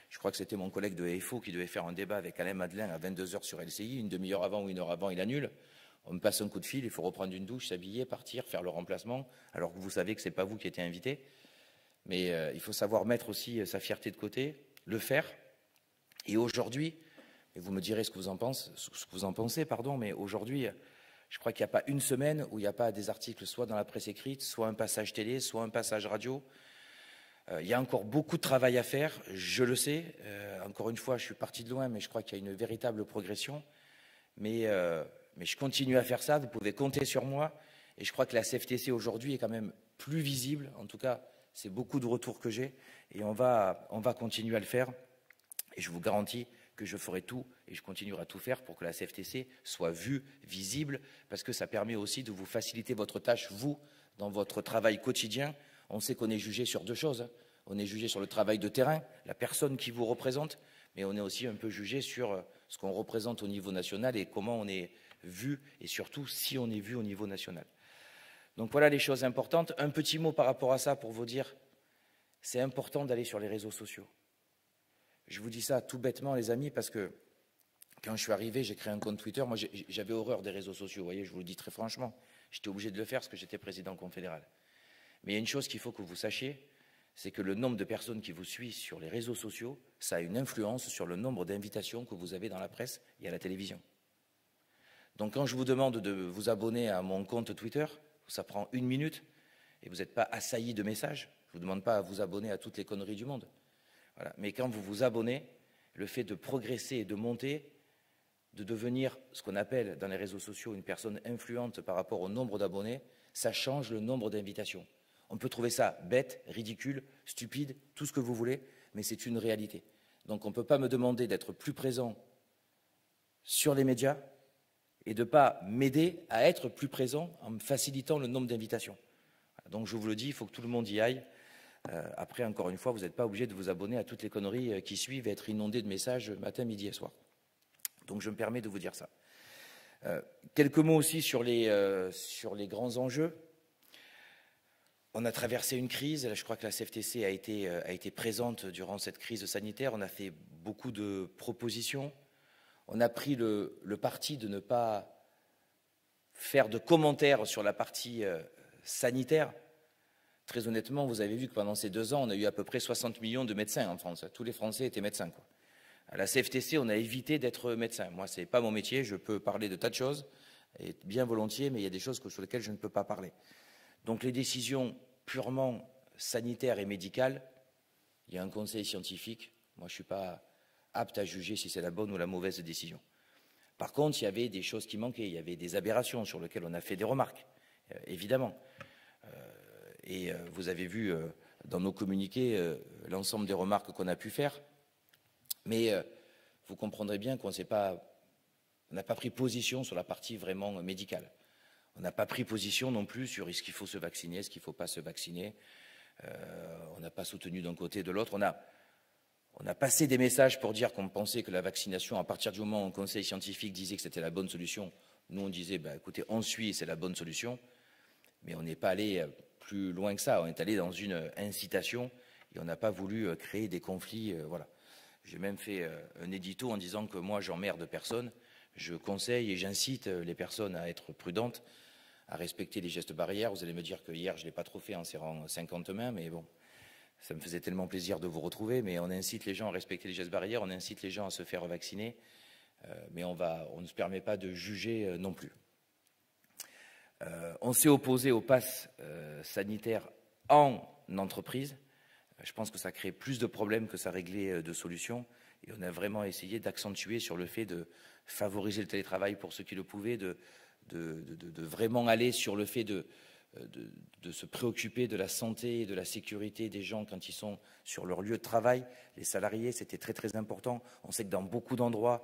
Je crois que c'était mon collègue de EFO qui devait faire un débat avec Alain Madeleine à 22h sur LCI. Une demi-heure avant ou une heure avant, il annule. On me passe un coup de fil, il faut reprendre une douche, s'habiller, partir, faire le remplacement, alors que vous savez que ce n'est pas vous qui étiez invité. Mais il faut savoir mettre aussi sa fierté de côté, le faire. Et aujourd'hui, et vous me direz ce que vous en pensez, mais aujourd'hui... Je crois qu'il n'y a pas une semaine où il n'y a pas des articles soit dans la presse écrite, soit un passage télé, soit un passage radio. Il y a encore beaucoup de travail à faire, je le sais. Encore une fois, je suis parti de loin, mais je crois qu'il y a une véritable progression. Mais je continue à faire ça, vous pouvez compter sur moi. Et je crois que la CFTC aujourd'hui est quand même plus visible. En tout cas, c'est beaucoup de retours que j'ai. Et on va continuer à le faire. Et je vous garantis que je ferai tout et je continuerai à tout faire pour que la CFTC soit vue, visible, parce que ça permet aussi de vous faciliter votre tâche, vous, dans votre travail quotidien. On sait qu'on est jugé sur deux choses, hein. On est jugé sur le travail de terrain, la personne qui vous représente, mais on est aussi un peu jugé sur ce qu'on représente au niveau national et comment on est vu, et surtout si on est vu au niveau national. Donc voilà les choses importantes. Un petit mot par rapport à ça pour vous dire, c'est important d'aller sur les réseaux sociaux. Je vous dis ça tout bêtement, les amis, parce que Quand je suis arrivé, j'ai créé un compte Twitter. Moi, j'avais horreur des réseaux sociaux, vous voyez, je vous le dis très franchement. J'étais obligé de le faire parce que j'étais président confédéral. Mais il y a une chose qu'il faut que vous sachiez, c'est que le nombre de personnes qui vous suivent sur les réseaux sociaux, ça a une influence sur le nombre d'invitations que vous avez dans la presse et à la télévision. Donc quand je vous demande de vous abonner à mon compte Twitter, ça prend 1 minute et vous n'êtes pas assailli de messages. Je ne vous demande pas à vous abonner à toutes les conneries du monde. Voilà. Mais quand vous vous abonnez, le fait de progresser et de monter, de devenir ce qu'on appelle dans les réseaux sociaux une personne influente par rapport au nombre d'abonnés, ça change le nombre d'invitations. On peut trouver ça bête, ridicule, stupide, tout ce que vous voulez, mais c'est une réalité. Donc on ne peut pas me demander d'être plus présent sur les médias et de ne pas m'aider à être plus présent en me facilitant le nombre d'invitations. Donc je vous le dis, il faut que tout le monde y aille. Après, encore une fois, vous n'êtes pas obligé de vous abonner à toutes les conneries qui suivent et être inondé de messages matin, midi et soir. Donc je me permets de vous dire ça. Quelques mots aussi sur les grands enjeux. On a traversé une crise, je crois que la CFTC a été présente durant cette crise sanitaire, on a fait beaucoup de propositions, on a pris le parti de ne pas faire de commentaires sur la partie sanitaire. Très honnêtement, vous avez vu que pendant ces 2 ans, on a eu à peu près 60 millions de médecins en France. Tous les Français étaient médecins, quoi. À la CFTC, on a évité d'être médecin. Moi, ce n'est pas mon métier, je peux parler de tas de choses, et bien volontiers, mais il y a des choses sur lesquelles je ne peux pas parler. Donc les décisions purement sanitaires et médicales, il y a un conseil scientifique. Moi, je ne suis pas apte à juger si c'est la bonne ou la mauvaise décision. Par contre, il y avait des choses qui manquaient, il y avait des aberrations sur lesquelles on a fait des remarques, évidemment. Et vous avez vu dans nos communiqués l'ensemble des remarques qu'on a pu faire. Mais vous comprendrez bien qu'on n'a pas pris position sur la partie vraiment médicale. On n'a pas pris position non plus sur est-ce qu'il faut se vacciner, est-ce qu'il ne faut pas se vacciner. On n'a pas soutenu d'un côté et de l'autre. On a passé des messages pour dire qu'on pensait que la vaccination, à partir du moment où un conseil scientifique disait que c'était la bonne solution, nous on disait, bah, écoutez, on suit, c'est la bonne solution. Mais on n'est pas allé plus loin que ça. On est allé dans une incitation et on n'a pas voulu créer des conflits. Voilà. J'ai même fait un édito en disant que moi, j'emmerde personne. Je conseille et j'incite les personnes à être prudentes, à respecter les gestes barrières. Vous allez me dire que hier, je ne l'ai pas trop fait en serrant 50 mains, mais bon, ça me faisait tellement plaisir de vous retrouver. Mais on incite les gens à respecter les gestes barrières, on incite les gens à se faire vacciner, mais on ne se permet pas de juger non plus. On s'est opposé au pass sanitaire en entreprise. Je pense que ça crée plus de problèmes que ça réglait de solutions. Et on a vraiment essayé d'accentuer sur le fait de favoriser le télétravail pour ceux qui le pouvaient, de vraiment aller sur le fait de se préoccuper de la santé et de la sécurité des gens quand ils sont sur leur lieu de travail. Les salariés, c'était très très important. On sait que dans beaucoup d'endroits,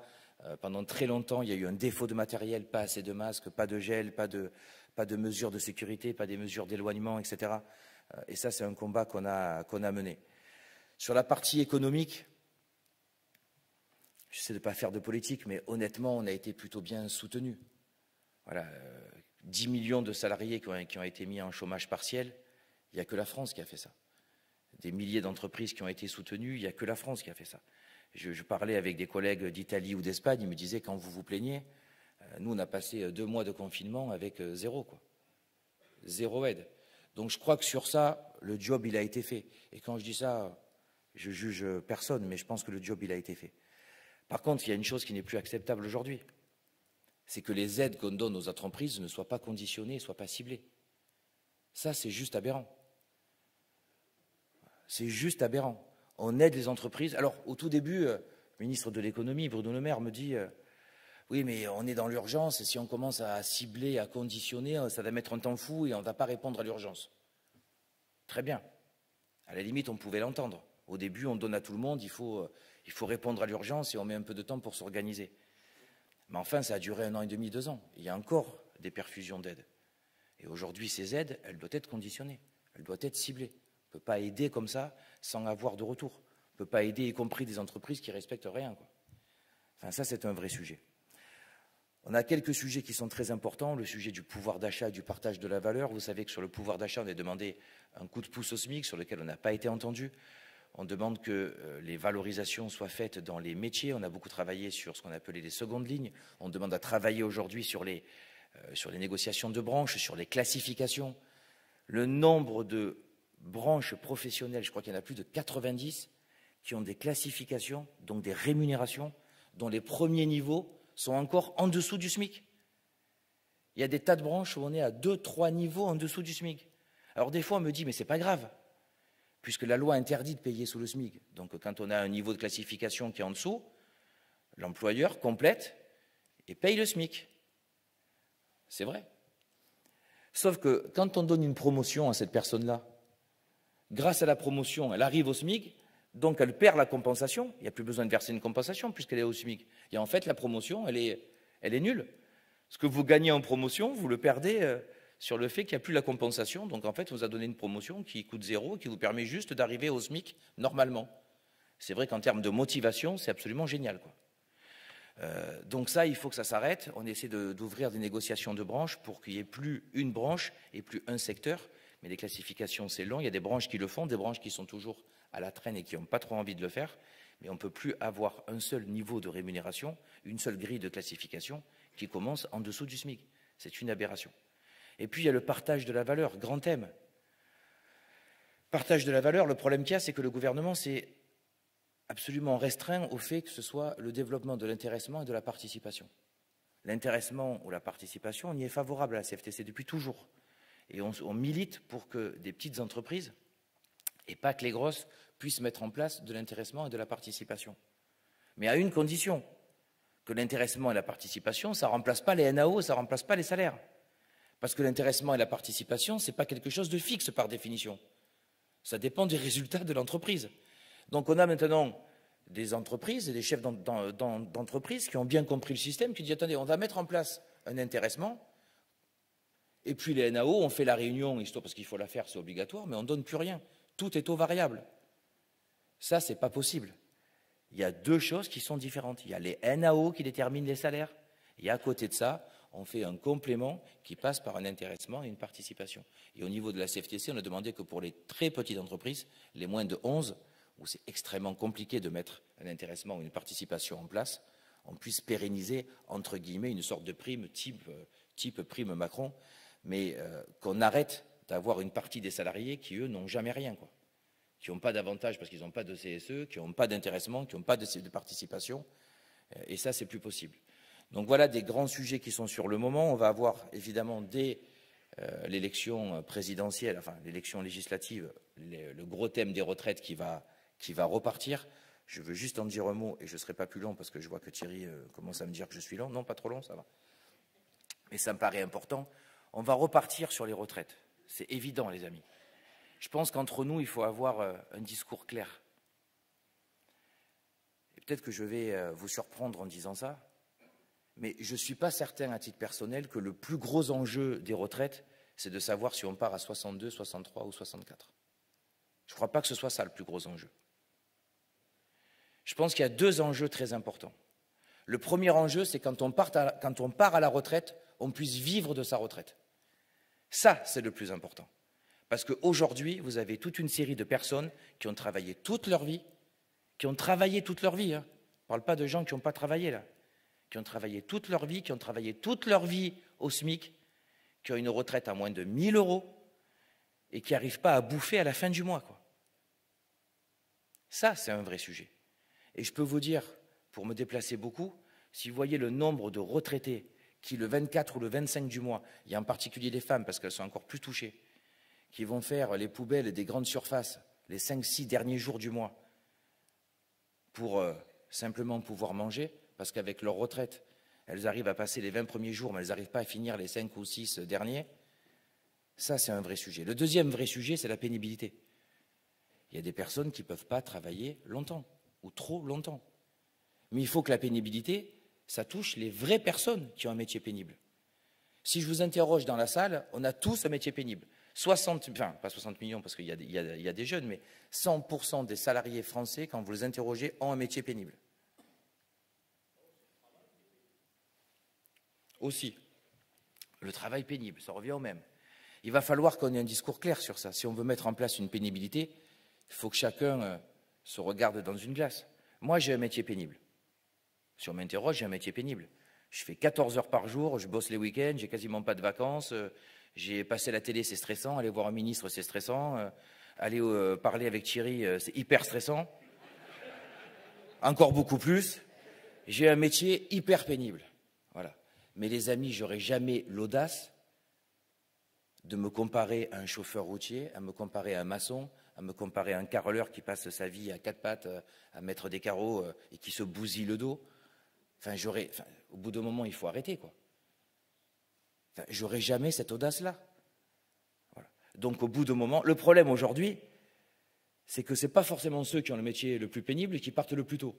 pendant très longtemps, il y a eu un défaut de matériel, pas assez de masques, pas de gel, pas de mesures de sécurité, pas des mesures d'éloignement, etc. Et ça, c'est un combat qu'on a mené. Sur la partie économique, je sais de ne pas faire de politique, mais honnêtement, on a été plutôt bien soutenus. Voilà, 10 millions de salariés qui ont été mis en chômage partiel, il n'y a que la France qui a fait ça. Des milliers d'entreprises qui ont été soutenues, il n'y a que la France qui a fait ça. Je parlais avec des collègues d'Italie ou d'Espagne, ils me disaient, quand vous vous plaignez, nous, on a passé 2 mois de confinement avec zéro, quoi. Zéro aide. Donc je crois que sur ça, le job, il a été fait. Et quand je dis ça, je juge personne, mais je pense que le job, il a été fait. Par contre, il y a une chose qui n'est plus acceptable aujourd'hui. C'est que les aides qu'on donne aux entreprises ne soient pas conditionnées, ne soient pas ciblées. Ça, c'est juste aberrant. C'est juste aberrant. On aide les entreprises. Alors, au tout début, le ministre de l'économie, Bruno Le Maire, me dit oui, mais on est dans l'urgence, et si on commence à cibler, à conditionner, ça va mettre un temps fou et on ne va pas répondre à l'urgence. Très bien. À la limite, on pouvait l'entendre. Au début, on donne à tout le monde, il faut répondre à l'urgence et on met un peu de temps pour s'organiser. Mais enfin, ça a duré 1 an et demi, 2 ans. Il y a encore des perfusions d'aides. Et aujourd'hui, ces aides, elles doivent être conditionnées, elles doivent être ciblées. On ne peut pas aider comme ça sans avoir de retour. On ne peut pas aider, y compris des entreprises qui ne respectent rien, quoi. Enfin, ça, c'est un vrai sujet. On a quelques sujets qui sont très importants. Le sujet du pouvoir d'achat et du partage de la valeur. Vous savez que sur le pouvoir d'achat, on a demandé un coup de pouce au SMIC sur lequel on n'a pas été entendu. On demande que les valorisations soient faites dans les métiers. On a beaucoup travaillé sur ce qu'on appelait les secondes lignes. On demande à travailler aujourd'hui sur les négociations de branches, sur les classifications. Le nombre de branches professionnelles, je crois qu'il y en a plus de 90, qui ont des classifications, donc des rémunérations, dont les premiers niveaux sont encore en dessous du SMIC. Il y a des tas de branches où on est à 2-3 niveaux en dessous du SMIC. Alors des fois, on me dit, mais c'est pas grave, puisque la loi interdit de payer sous le SMIC. Donc quand on a un niveau de classification qui est en dessous, l'employeur complète et paye le SMIC. C'est vrai. Sauf que quand on donne une promotion à cette personne-là, grâce à la promotion, elle arrive au SMIC, donc elle perd la compensation. Il n'y a plus besoin de verser une compensation puisqu'elle est au SMIC. Et en fait, la promotion, elle est nulle. Ce que vous gagnez en promotion, vous le perdez sur le fait qu'il n'y a plus la compensation. Donc en fait, on vous a donné une promotion qui coûte 0, qui vous permet juste d'arriver au SMIC normalement. C'est vrai qu'en termes de motivation, c'est absolument génial, quoi. Donc ça, il faut que ça s'arrête. On essaie d'ouvrir des négociations de branches pour qu'il n'y ait plus une branche et plus un secteur. Mais les classifications, c'est long. Il y a des branches qui le font, des branches qui sont toujours à la traîne et qui n'ont pas trop envie de le faire. Mais on ne peut plus avoir un seul niveau de rémunération, une seule grille de classification qui commence en dessous du SMIC. C'est une aberration. Et puis, il y a le partage de la valeur, grand thème. Partage de la valeur, le problème qu'il y a, c'est que le gouvernement s'est absolument restreint au fait que ce soit le développement de l'intéressement et de la participation. L'intéressement ou la participation, on y est favorable à la CFTC depuis toujours. Et on milite pour que des petites entreprises, et pas que les grosses, puissent mettre en place de l'intéressement et de la participation. Mais à une condition, que l'intéressement et la participation, ça ne remplace pas les NAO, ça ne remplace pas les salaires. Parce que l'intéressement et la participation, ce n'est pas quelque chose de fixe par définition. Ça dépend des résultats de l'entreprise. Donc on a maintenant des entreprises et des chefs d'entreprise qui ont bien compris le système, qui disent attendez, on va mettre en place un intéressement, et puis les NAO, on fait la réunion, histoire parce qu'il faut la faire, c'est obligatoire, mais on ne donne plus rien. Tout est au variable. Ça, ce n'est pas possible. Il y a deux choses qui sont différentes. Il y a les NAO qui déterminent les salaires, et à côté de ça, on fait un complément qui passe par un intéressement et une participation. Et au niveau de la CFTC, on a demandé que pour les très petites entreprises, les moins de 11, où c'est extrêmement compliqué de mettre un intéressement ou une participation en place, on puisse pérenniser, entre guillemets, une sorte de prime type prime Macron, mais qu'on arrête d'avoir une partie des salariés qui, eux, n'ont jamais rien, quoi. Qui n'ont pas d'avantage parce qu'ils n'ont pas de CSE, qui n'ont pas d'intéressement, qui n'ont pas de participation, et ça, c'est plus possible. Donc voilà des grands sujets qui sont sur le moment. On va avoir, évidemment, dès l'élection présidentielle, enfin l'élection législative, le gros thème des retraites qui va repartir. Je veux juste en dire un mot, et je ne serai pas plus long, parce que je vois que Thierry commence à me dire que je suis long. Non, pas trop long, ça va. Mais ça me paraît important. On va repartir sur les retraites. C'est évident, les amis. Je pense qu'entre nous, il faut avoir un discours clair. Et peut-être que je vais vous surprendre en disant ça, mais je ne suis pas certain, à titre personnel, que le plus gros enjeu des retraites, c'est de savoir si on part à 62, 63 ou 64. Je ne crois pas que ce soit ça le plus gros enjeu. Je pense qu'il y a deux enjeux très importants. Le premier enjeu, c'est quand on part à la retraite, on puisse vivre de sa retraite. Ça, c'est le plus important. Parce qu'aujourd'hui, vous avez toute une série de personnes qui ont travaillé toute leur vie, hein. Je ne parle pas de gens qui n'ont pas travaillé, là. Qui ont travaillé toute leur vie, qui ont travaillé toute leur vie au SMIC, qui ont une retraite à moins de 1 000 € et qui n'arrivent pas à bouffer à la fin du mois, quoi. Ça, c'est un vrai sujet. Et je peux vous dire, pour me déplacer beaucoup, si vous voyez le nombre de retraités qui, le 24 ou le 25 du mois, il y a en particulier les femmes, parce qu'elles sont encore plus touchées, qui vont faire les poubelles des grandes surfaces les 5-6 derniers jours du mois pour simplement pouvoir manger, parce qu'avec leur retraite, elles arrivent à passer les 20 premiers jours, mais elles n'arrivent pas à finir les 5 ou 6 derniers. Ça, c'est un vrai sujet. Le deuxième vrai sujet, c'est la pénibilité. Il y a des personnes qui ne peuvent pas travailler longtemps, ou trop longtemps. Mais il faut que la pénibilité, ça touche les vraies personnes qui ont un métier pénible. Si je vous interroge dans la salle, on a tous un métier pénible. Pas 60 millions parce qu'il y a des jeunes, mais 100% des salariés français, quand vous les interrogez, ont un métier pénible. Aussi, le travail pénible, ça revient au même. Il va falloir qu'on ait un discours clair sur ça. Si on veut mettre en place une pénibilité, il faut que chacun se regardent dans une glace. Moi, j'ai un métier pénible. Si on m'interroge, j'ai un métier pénible. Je fais 14 heures par jour, je bosse les week-ends, j'ai quasiment pas de vacances, j'ai passé la télé, c'est stressant, aller voir un ministre, c'est stressant, aller parler avec Thierry, c'est hyper stressant. Encore beaucoup plus. J'ai un métier hyper pénible. Voilà. Mais les amis, j'aurais jamais l'audace de me comparer à un chauffeur routier, à me comparer à un maçon, à me comparer à un carreleur qui passe sa vie à quatre pattes à mettre des carreaux et qui se bousille le dos. Enfin, au bout d'un moment, il faut arrêter, quoi. Enfin, j'aurais jamais cette audace-là. Voilà. Donc, au bout d'un moment, le problème aujourd'hui, c'est que ce n'est pas forcément ceux qui ont le métier le plus pénible et qui partent le plus tôt.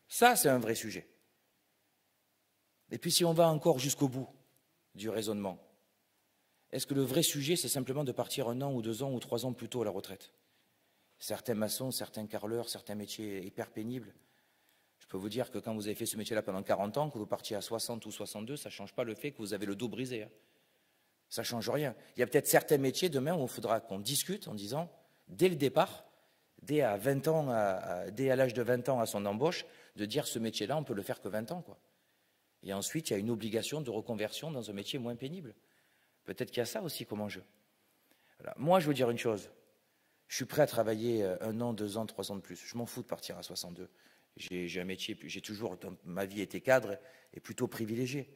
Ça, c'est un vrai sujet. Et puis, si on va encore jusqu'au bout du raisonnement, est-ce que le vrai sujet, c'est simplement de partir 1 an ou 2 ans ou 3 ans plus tôt à la retraite? Certains maçons, certains carreleurs, certains métiers hyper pénibles, je peux vous dire que quand vous avez fait ce métier-là pendant 40 ans, que vous partiez à 60 ou 62, ça ne change pas le fait que vous avez le dos brisé. Hein. Ça ne change rien. Il y a peut-être certains métiers demain où il faudra qu'on discute en disant, dès le départ, dès à l'âge de 20 ans à son embauche, de dire ce métier-là, on peut le faire que 20 ans, quoi. Et ensuite, il y a une obligation de reconversion dans un métier moins pénible. Peut-être qu'il y a ça aussi comme enjeu. Voilà. Moi, je veux dire une chose. Je suis prêt à travailler 1 an, 2 ans, 3 ans de plus. Je m'en fous de partir à 62. J'ai un métier, j'ai toujours, dans ma vie, été cadre et plutôt privilégié.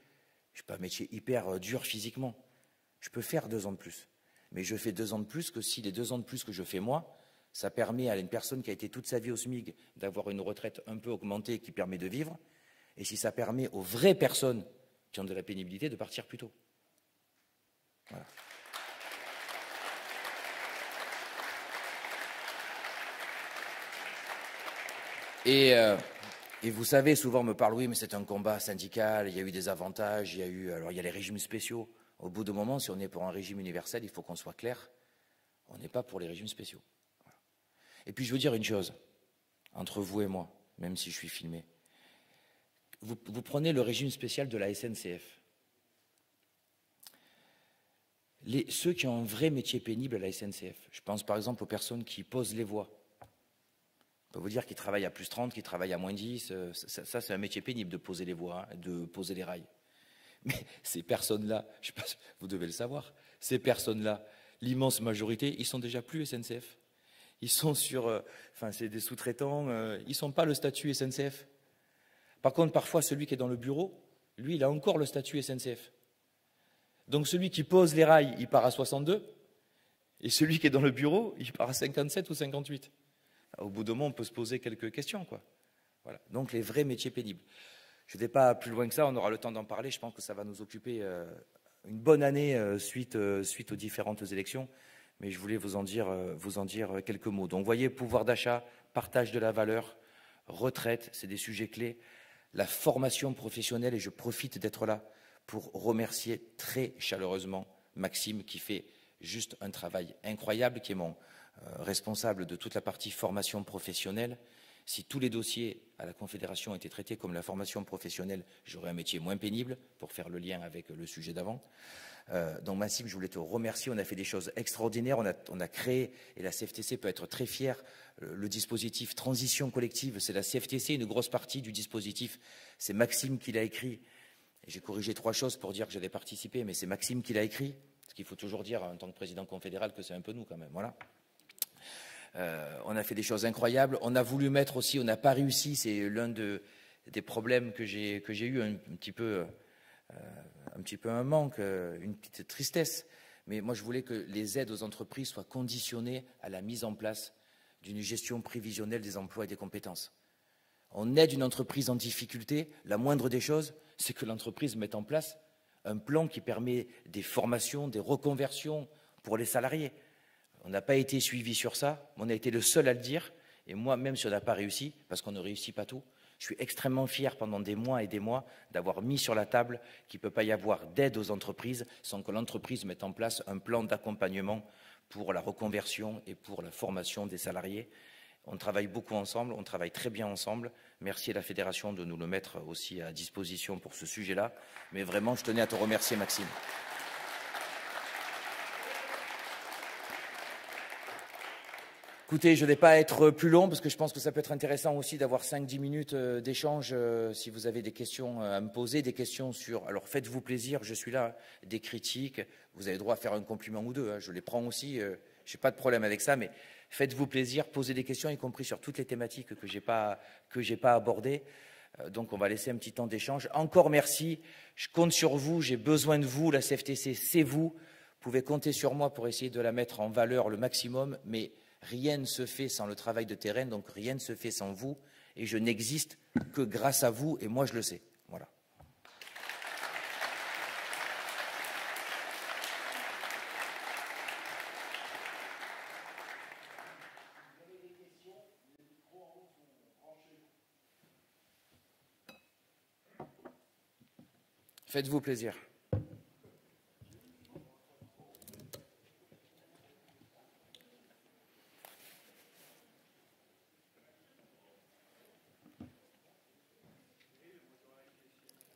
Je n'ai pas un métier hyper dur physiquement. Je peux faire 2 ans de plus. Mais je fais 2 ans de plus que si les 2 ans de plus que je fais moi, ça permet à une personne qui a été toute sa vie au SMIC d'avoir une retraite un peu augmentée qui permet de vivre. Et si ça permet aux vraies personnes qui ont de la pénibilité de partir plus tôt. Voilà. Et vous savez, souvent on me parle, oui, mais c'est un combat syndical, il y a eu des avantages, alors il y a les régimes spéciaux. Au bout d'un moment, si on est pour un régime universel, il faut qu'on soit clair, on n'est pas pour les régimes spéciaux. Voilà. Et puis je veux dire une chose, entre vous et moi, même si je suis filmé, vous prenez le régime spécial de la SNCF. Ceux qui ont un vrai métier pénible à la SNCF, je pense par exemple aux personnes qui posent les voies. On peut vous dire qu'ils travaillent à plus 30, qu'ils travaillent à moins 10, ça c'est un métier pénible de poser les voies, hein, de poser les rails. Mais ces personnes-là, je sais pas, vous devez le savoir, ces personnes-là, l'immense majorité, ils sont déjà plus SNCF. Ils sont c'est des sous-traitants, ils ne sont pas le statut SNCF. Par contre, parfois, celui qui est dans le bureau, lui, il a encore le statut SNCF. Donc celui qui pose les rails, il part à 62, et celui qui est dans le bureau, il part à 57 ou 58. Au bout d'un moment, on peut se poser quelques questions, quoi. Voilà. Donc les vrais métiers pénibles. Je ne vais pas plus loin que ça, on aura le temps d'en parler, je pense que ça va nous occuper une bonne année suite aux différentes élections, mais je voulais vous en dire quelques mots. Donc vous voyez, pouvoir d'achat, partage de la valeur, retraite, c'est des sujets clés. La formation professionnelle, et je profite d'être là pour remercier très chaleureusement Maxime qui fait juste un travail incroyable, qui est mon responsable de toute la partie formation professionnelle. Si tous les dossiers à la Confédération étaient traités comme la formation professionnelle, j'aurais un métier moins pénible, pour faire le lien avec le sujet d'avant. Donc Maxime, je voulais te remercier, on a fait des choses extraordinaires, on a créé, et la CFTC peut être très fière, le dispositif transition collective, c'est la CFTC, une grosse partie du dispositif, c'est Maxime qui l'a écrit. J'ai corrigé 3 choses pour dire que j'avais participé, mais c'est Maxime qui l'a écrit, parce qu'il faut toujours dire en tant que président confédéral que c'est un peu nous quand même, voilà. On a fait des choses incroyables, on a voulu mettre aussi, on n'a pas réussi, c'est l'un des problèmes que j'ai eu, un petit peu un manque, une petite tristesse, mais moi je voulais que les aides aux entreprises soient conditionnées à la mise en place d'une gestion prévisionnelle des emplois et des compétences. On aide une entreprise en difficulté, la moindre des choses, c'est que l'entreprise mette en place un plan qui permet des formations, des reconversions pour les salariés. On n'a pas été suivi sur ça, on a été le seul à le dire, et moi, même si on n'a pas réussi, parce qu'on ne réussit pas tout, je suis extrêmement fier pendant des mois et des mois d'avoir mis sur la table qu'il ne peut pas y avoir d'aide aux entreprises sans que l'entreprise mette en place un plan d'accompagnement pour la reconversion et pour la formation des salariés. On travaille beaucoup ensemble, on travaille très bien ensemble. Merci à la Fédération de nous le mettre aussi à disposition pour ce sujet-là. Mais vraiment, je tenais à te remercier, Maxime. Écoutez, je ne vais pas être plus long parce que je pense que ça peut être intéressant aussi d'avoir 5-10 minutes d'échange si vous avez des questions à me poser, des questions sur... Alors faites-vous plaisir, je suis là, des critiques, vous avez droit à faire un compliment ou deux, hein, je les prends aussi, je n'ai pas de problème avec ça, mais faites-vous plaisir, posez des questions, y compris sur toutes les thématiques que j'ai pas abordées. Donc on va laisser un petit temps d'échange. Encore merci, je compte sur vous, j'ai besoin de vous, la CFTC c'est vous, vous pouvez compter sur moi pour essayer de la mettre en valeur le maximum, mais rien ne se fait sans le travail de terrain, donc rien ne se fait sans vous, et je n'existe que grâce à vous, et moi je le sais. Voilà. Faites-vous plaisir.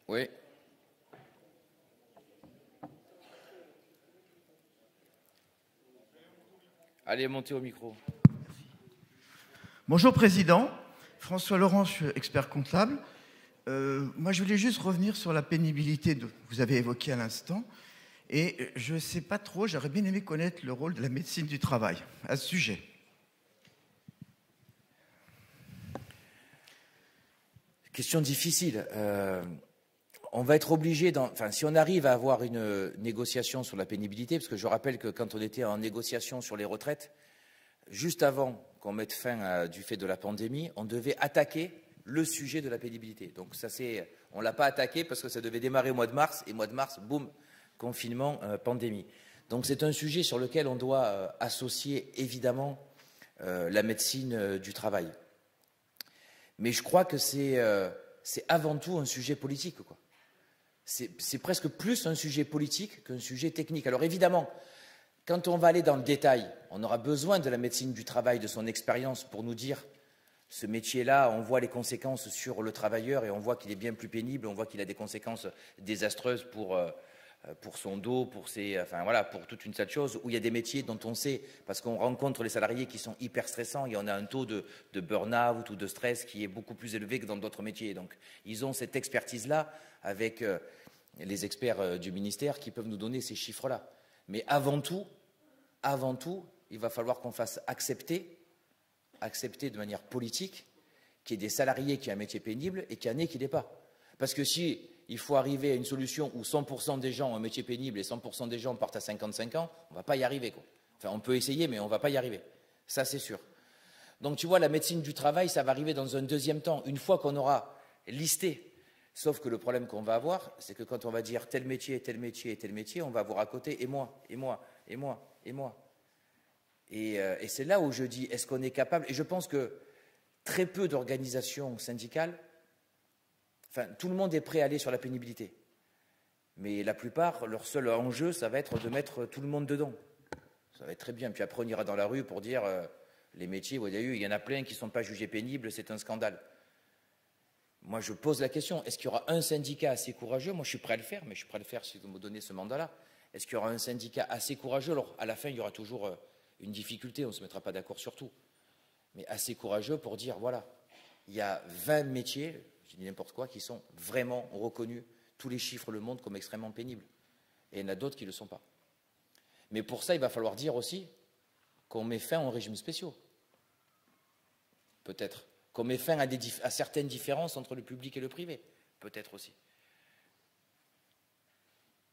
Oui. Allez, montez au micro. Bonjour Président, François Laurent, je suis expert comptable. Moi, je voulais juste revenir sur la pénibilité que vous avez évoquée à l'instant. Et je ne sais pas trop, j'aurais bien aimé connaître le rôle de la médecine du travail à ce sujet. Question difficile. On va être obligé, si on arrive à avoir une négociation sur la pénibilité, parce que je rappelle que quand on était en négociation sur les retraites, juste avant qu'on mette fin du fait de la pandémie, on devait attaquer le sujet de la pénibilité. Donc on ne l'a pas attaqué parce que ça devait démarrer au mois de mars, et mois de mars, boum, confinement, pandémie. Donc c'est un sujet sur lequel on doit associer évidemment la médecine du travail. Mais je crois que c'est avant tout un sujet politique, quoi. C'est presque plus un sujet politique qu'un sujet technique. Alors évidemment, quand on va aller dans le détail, on aura besoin de la médecine du travail, de son expérience pour nous dire ce métier-là, on voit les conséquences sur le travailleur et on voit qu'il est bien plus pénible, on voit qu'il a des conséquences désastreuses pour son dos, pour toute une tas de choses, où il y a des métiers dont on sait, parce qu'on rencontre les salariés qui sont hyper stressants et on a un taux de burn-out ou de stress qui est beaucoup plus élevé que dans d'autres métiers. Donc ils ont cette expertise-là avec les experts du ministère qui peuvent nous donner ces chiffres-là. Mais avant tout, il va falloir qu'on fasse accepter de manière politique qu'il y ait des salariés qui ont un métier pénible et qu'il y en ait qui n'aient pas. Parce que si il faut arriver à une solution où 100% des gens ont un métier pénible et 100% des gens partent à 55 ans, on ne va pas y arriver, quoi. Enfin, on peut essayer, mais on ne va pas y arriver. Ça, c'est sûr. Donc, tu vois, la médecine du travail, ça va arriver dans un deuxième temps, une fois qu'on aura listé. Sauf que le problème qu'on va avoir, c'est que quand on va dire tel métier, tel métier et tel métier, on va avoir à côté et moi, et moi, et moi, et moi. Et c'est là où je dis, est-ce qu'on est capable? Et je pense que très peu d'organisations syndicales, tout le monde est prêt à aller sur la pénibilité. Mais la plupart, leur seul enjeu, ça va être de mettre tout le monde dedans. Ça va être très bien. Puis après, on ira dans la rue pour dire, les métiers, vous voyez, il y en a plein qui ne sont pas jugés pénibles, c'est un scandale. Moi, je pose la question, est-ce qu'il y aura un syndicat assez courageux? Moi, je suis prêt à le faire, mais je suis prêt à le faire si vous me donnez ce mandat-là. Est-ce qu'il y aura un syndicat assez courageux? Alors, à la fin, il y aura toujours une difficulté, on ne se mettra pas d'accord sur tout. Mais assez courageux pour dire, voilà, il y a 20 métiers, je dis n'importe quoi, qui sont vraiment reconnus, tous les chiffres le montrent comme extrêmement pénibles. Et il y en a d'autres qui ne le sont pas. Mais pour ça, il va falloir dire aussi qu'on met fin aux régimes spéciaux. Peut-être. Qu'on met fin à certaines différences entre le public et le privé. Peut-être aussi.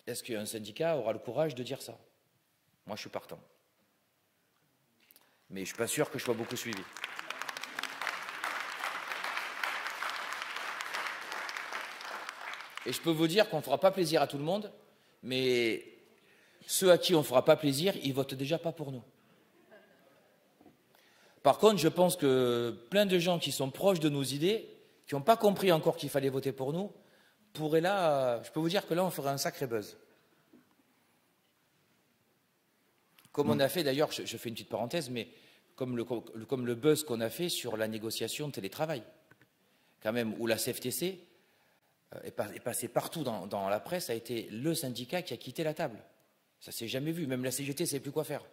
Est-ce qu'un syndicat aura le courage de dire ça? Moi, je suis partant. Mais je ne suis pas sûr que je sois beaucoup suivi. Et je peux vous dire qu'on ne fera pas plaisir à tout le monde, mais ceux à qui on ne fera pas plaisir, ils ne votent déjà pas pour nous. Par contre, je pense que plein de gens qui sont proches de nos idées, qui n'ont pas compris encore qu'il fallait voter pour nous, pourraient là, je peux vous dire que là, on ferait un sacré buzz. Comme on a fait, d'ailleurs, je fais une petite parenthèse, mais comme le buzz qu'on a fait sur la négociation de télétravail, quand même, où la CFTC est passée partout dans la presse, a été le syndicat qui a quitté la table. Ça ne s'est jamais vu, même la CGT ne sait plus quoi faire.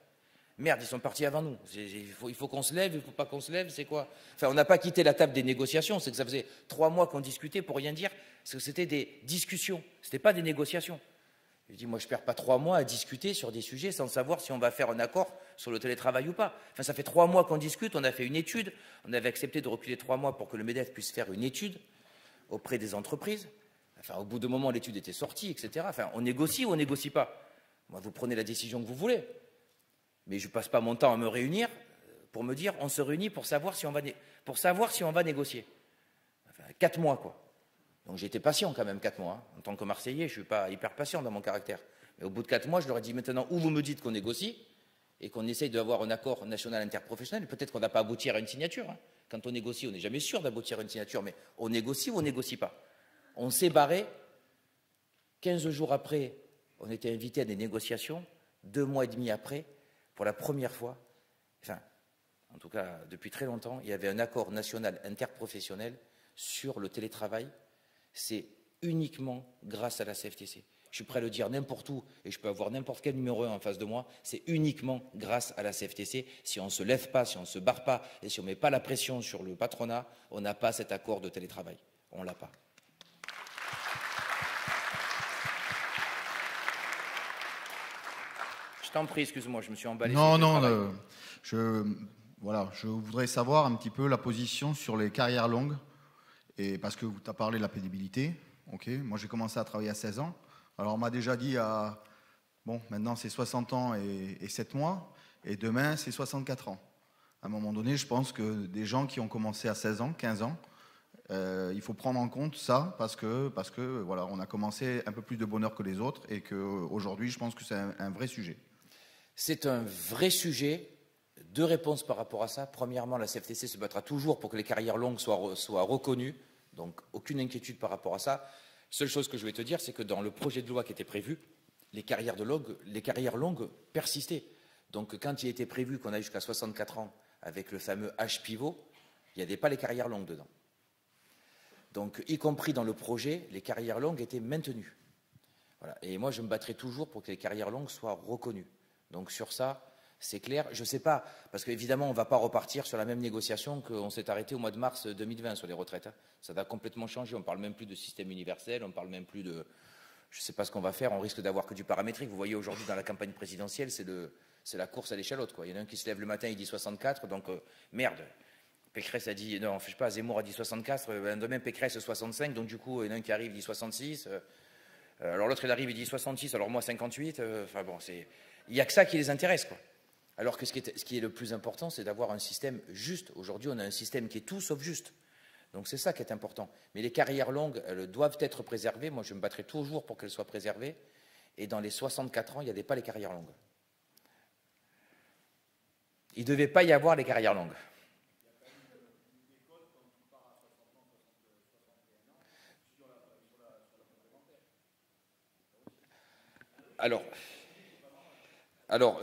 Merde, ils sont partis avant nous. Il faut qu'on se lève, il ne faut pas qu'on se lève, c'est quoi? Enfin, on n'a pas quitté la table des négociations, c'est que ça faisait 3 mois qu'on discutait pour rien dire, parce que c'était des discussions, ce n'était pas des négociations. Je dis, moi, je ne perds pas 3 mois à discuter sur des sujets sans savoir si on va faire un accord sur le télétravail ou pas. Enfin, ça fait 3 mois qu'on discute, on a fait une étude, on avait accepté de reculer 3 mois pour que le MEDEF puisse faire une étude auprès des entreprises. Enfin, au bout d'un moment, l'étude était sortie, etc. Enfin, on négocie ou on ne négocie pas? Moi, vous prenez la décision que vous voulez. Mais je ne passe pas mon temps à me réunir pour me dire on se réunit pour savoir si on va négocier. Enfin, 4 mois, quoi. Donc j'ai été patient quand même 4 mois. Hein. En tant que Marseillais, je ne suis pas hyper patient dans mon caractère. Mais au bout de 4 mois, je leur ai dit maintenant, ou vous me dites qu'on négocie et qu'on essaye d'avoir un accord national interprofessionnel. Peut-être qu'on n'a pas abouti à une signature. Hein. Quand on négocie, on n'est jamais sûr d'aboutir à une signature, mais on négocie ou on ne négocie pas. On s'est barré. 15 jours après, on était invité à des négociations. 2 mois et demi après, pour la première fois, enfin, en tout cas depuis très longtemps, il y avait un accord national interprofessionnel sur le télétravail. C'est uniquement grâce à la CFTC. Je suis prêt à le dire n'importe où, et je peux avoir n'importe quel numéro 1 en face de moi, c'est uniquement grâce à la CFTC. Si on ne se lève pas, si on ne se barre pas, et si on ne met pas la pression sur le patronat, on n'a pas cet accord de télétravail. On ne l'a pas. Je t'en prie, excuse-moi, je me suis emballé. Non, je voudrais savoir un petit peu la position sur les carrières longues, et parce que tu as parlé de la pénibilité. Okay. Moi, j'ai commencé à travailler à 16 ans. Alors, on m'a déjà dit, maintenant, c'est 60 ans et 7 mois, et demain, c'est 64 ans. À un moment donné, je pense que des gens qui ont commencé à 16 ans, 15 ans, il faut prendre en compte ça, parce que voilà, on a commencé un peu plus de bonheur que les autres, et qu'aujourd'hui, je pense que c'est un vrai sujet. C'est un vrai sujet. 2 réponses par rapport à ça. Premièrement, la CFTC se battra toujours pour que les carrières longues soient reconnues. Donc, aucune inquiétude par rapport à ça. Seule chose que je vais te dire, c'est que dans le projet de loi qui était prévu, les carrières longues persistaient. Donc, quand il était prévu qu'on aille jusqu'à 64 ans avec le fameux H pivot, il n'y avait pas les carrières longues dedans. Donc, y compris dans le projet, les carrières longues étaient maintenues. Voilà. Et moi, je me battrai toujours pour que les carrières longues soient reconnues. Donc sur ça, c'est clair. Je ne sais pas, parce qu'évidemment, on ne va pas repartir sur la même négociation qu'on s'est arrêté au mois de mars 2020 sur les retraites. Hein. Ça va complètement changer. On ne parle même plus de système universel, on ne parle même plus de... Je ne sais pas ce qu'on va faire, on risque d'avoir que du paramétrique. Vous voyez, aujourd'hui, dans la campagne présidentielle, c'est la course à l'échalote. Il y en a un qui se lève le matin, il dit 64, donc merde. Pécresse a dit, non, je ne sais pas, Zemmour a dit 64, demain Pécresse 65, donc du coup, il y en a un qui arrive, il dit 66. Alors l'autre, il arrive, il dit 66, alors moi 58. Enfin bon, c'est... Il n'y a que ça qui les intéresse, quoi. Alors que ce qui est le plus important, c'est d'avoir un système juste. Aujourd'hui, on a un système qui est tout sauf juste. Donc c'est ça qui est important. Mais les carrières longues, elles doivent être préservées. Moi, je me battrai toujours pour qu'elles soient préservées. Et dans les 64 ans, il n'y avait pas les carrières longues. Il ne devait pas y avoir les carrières longues. Alors,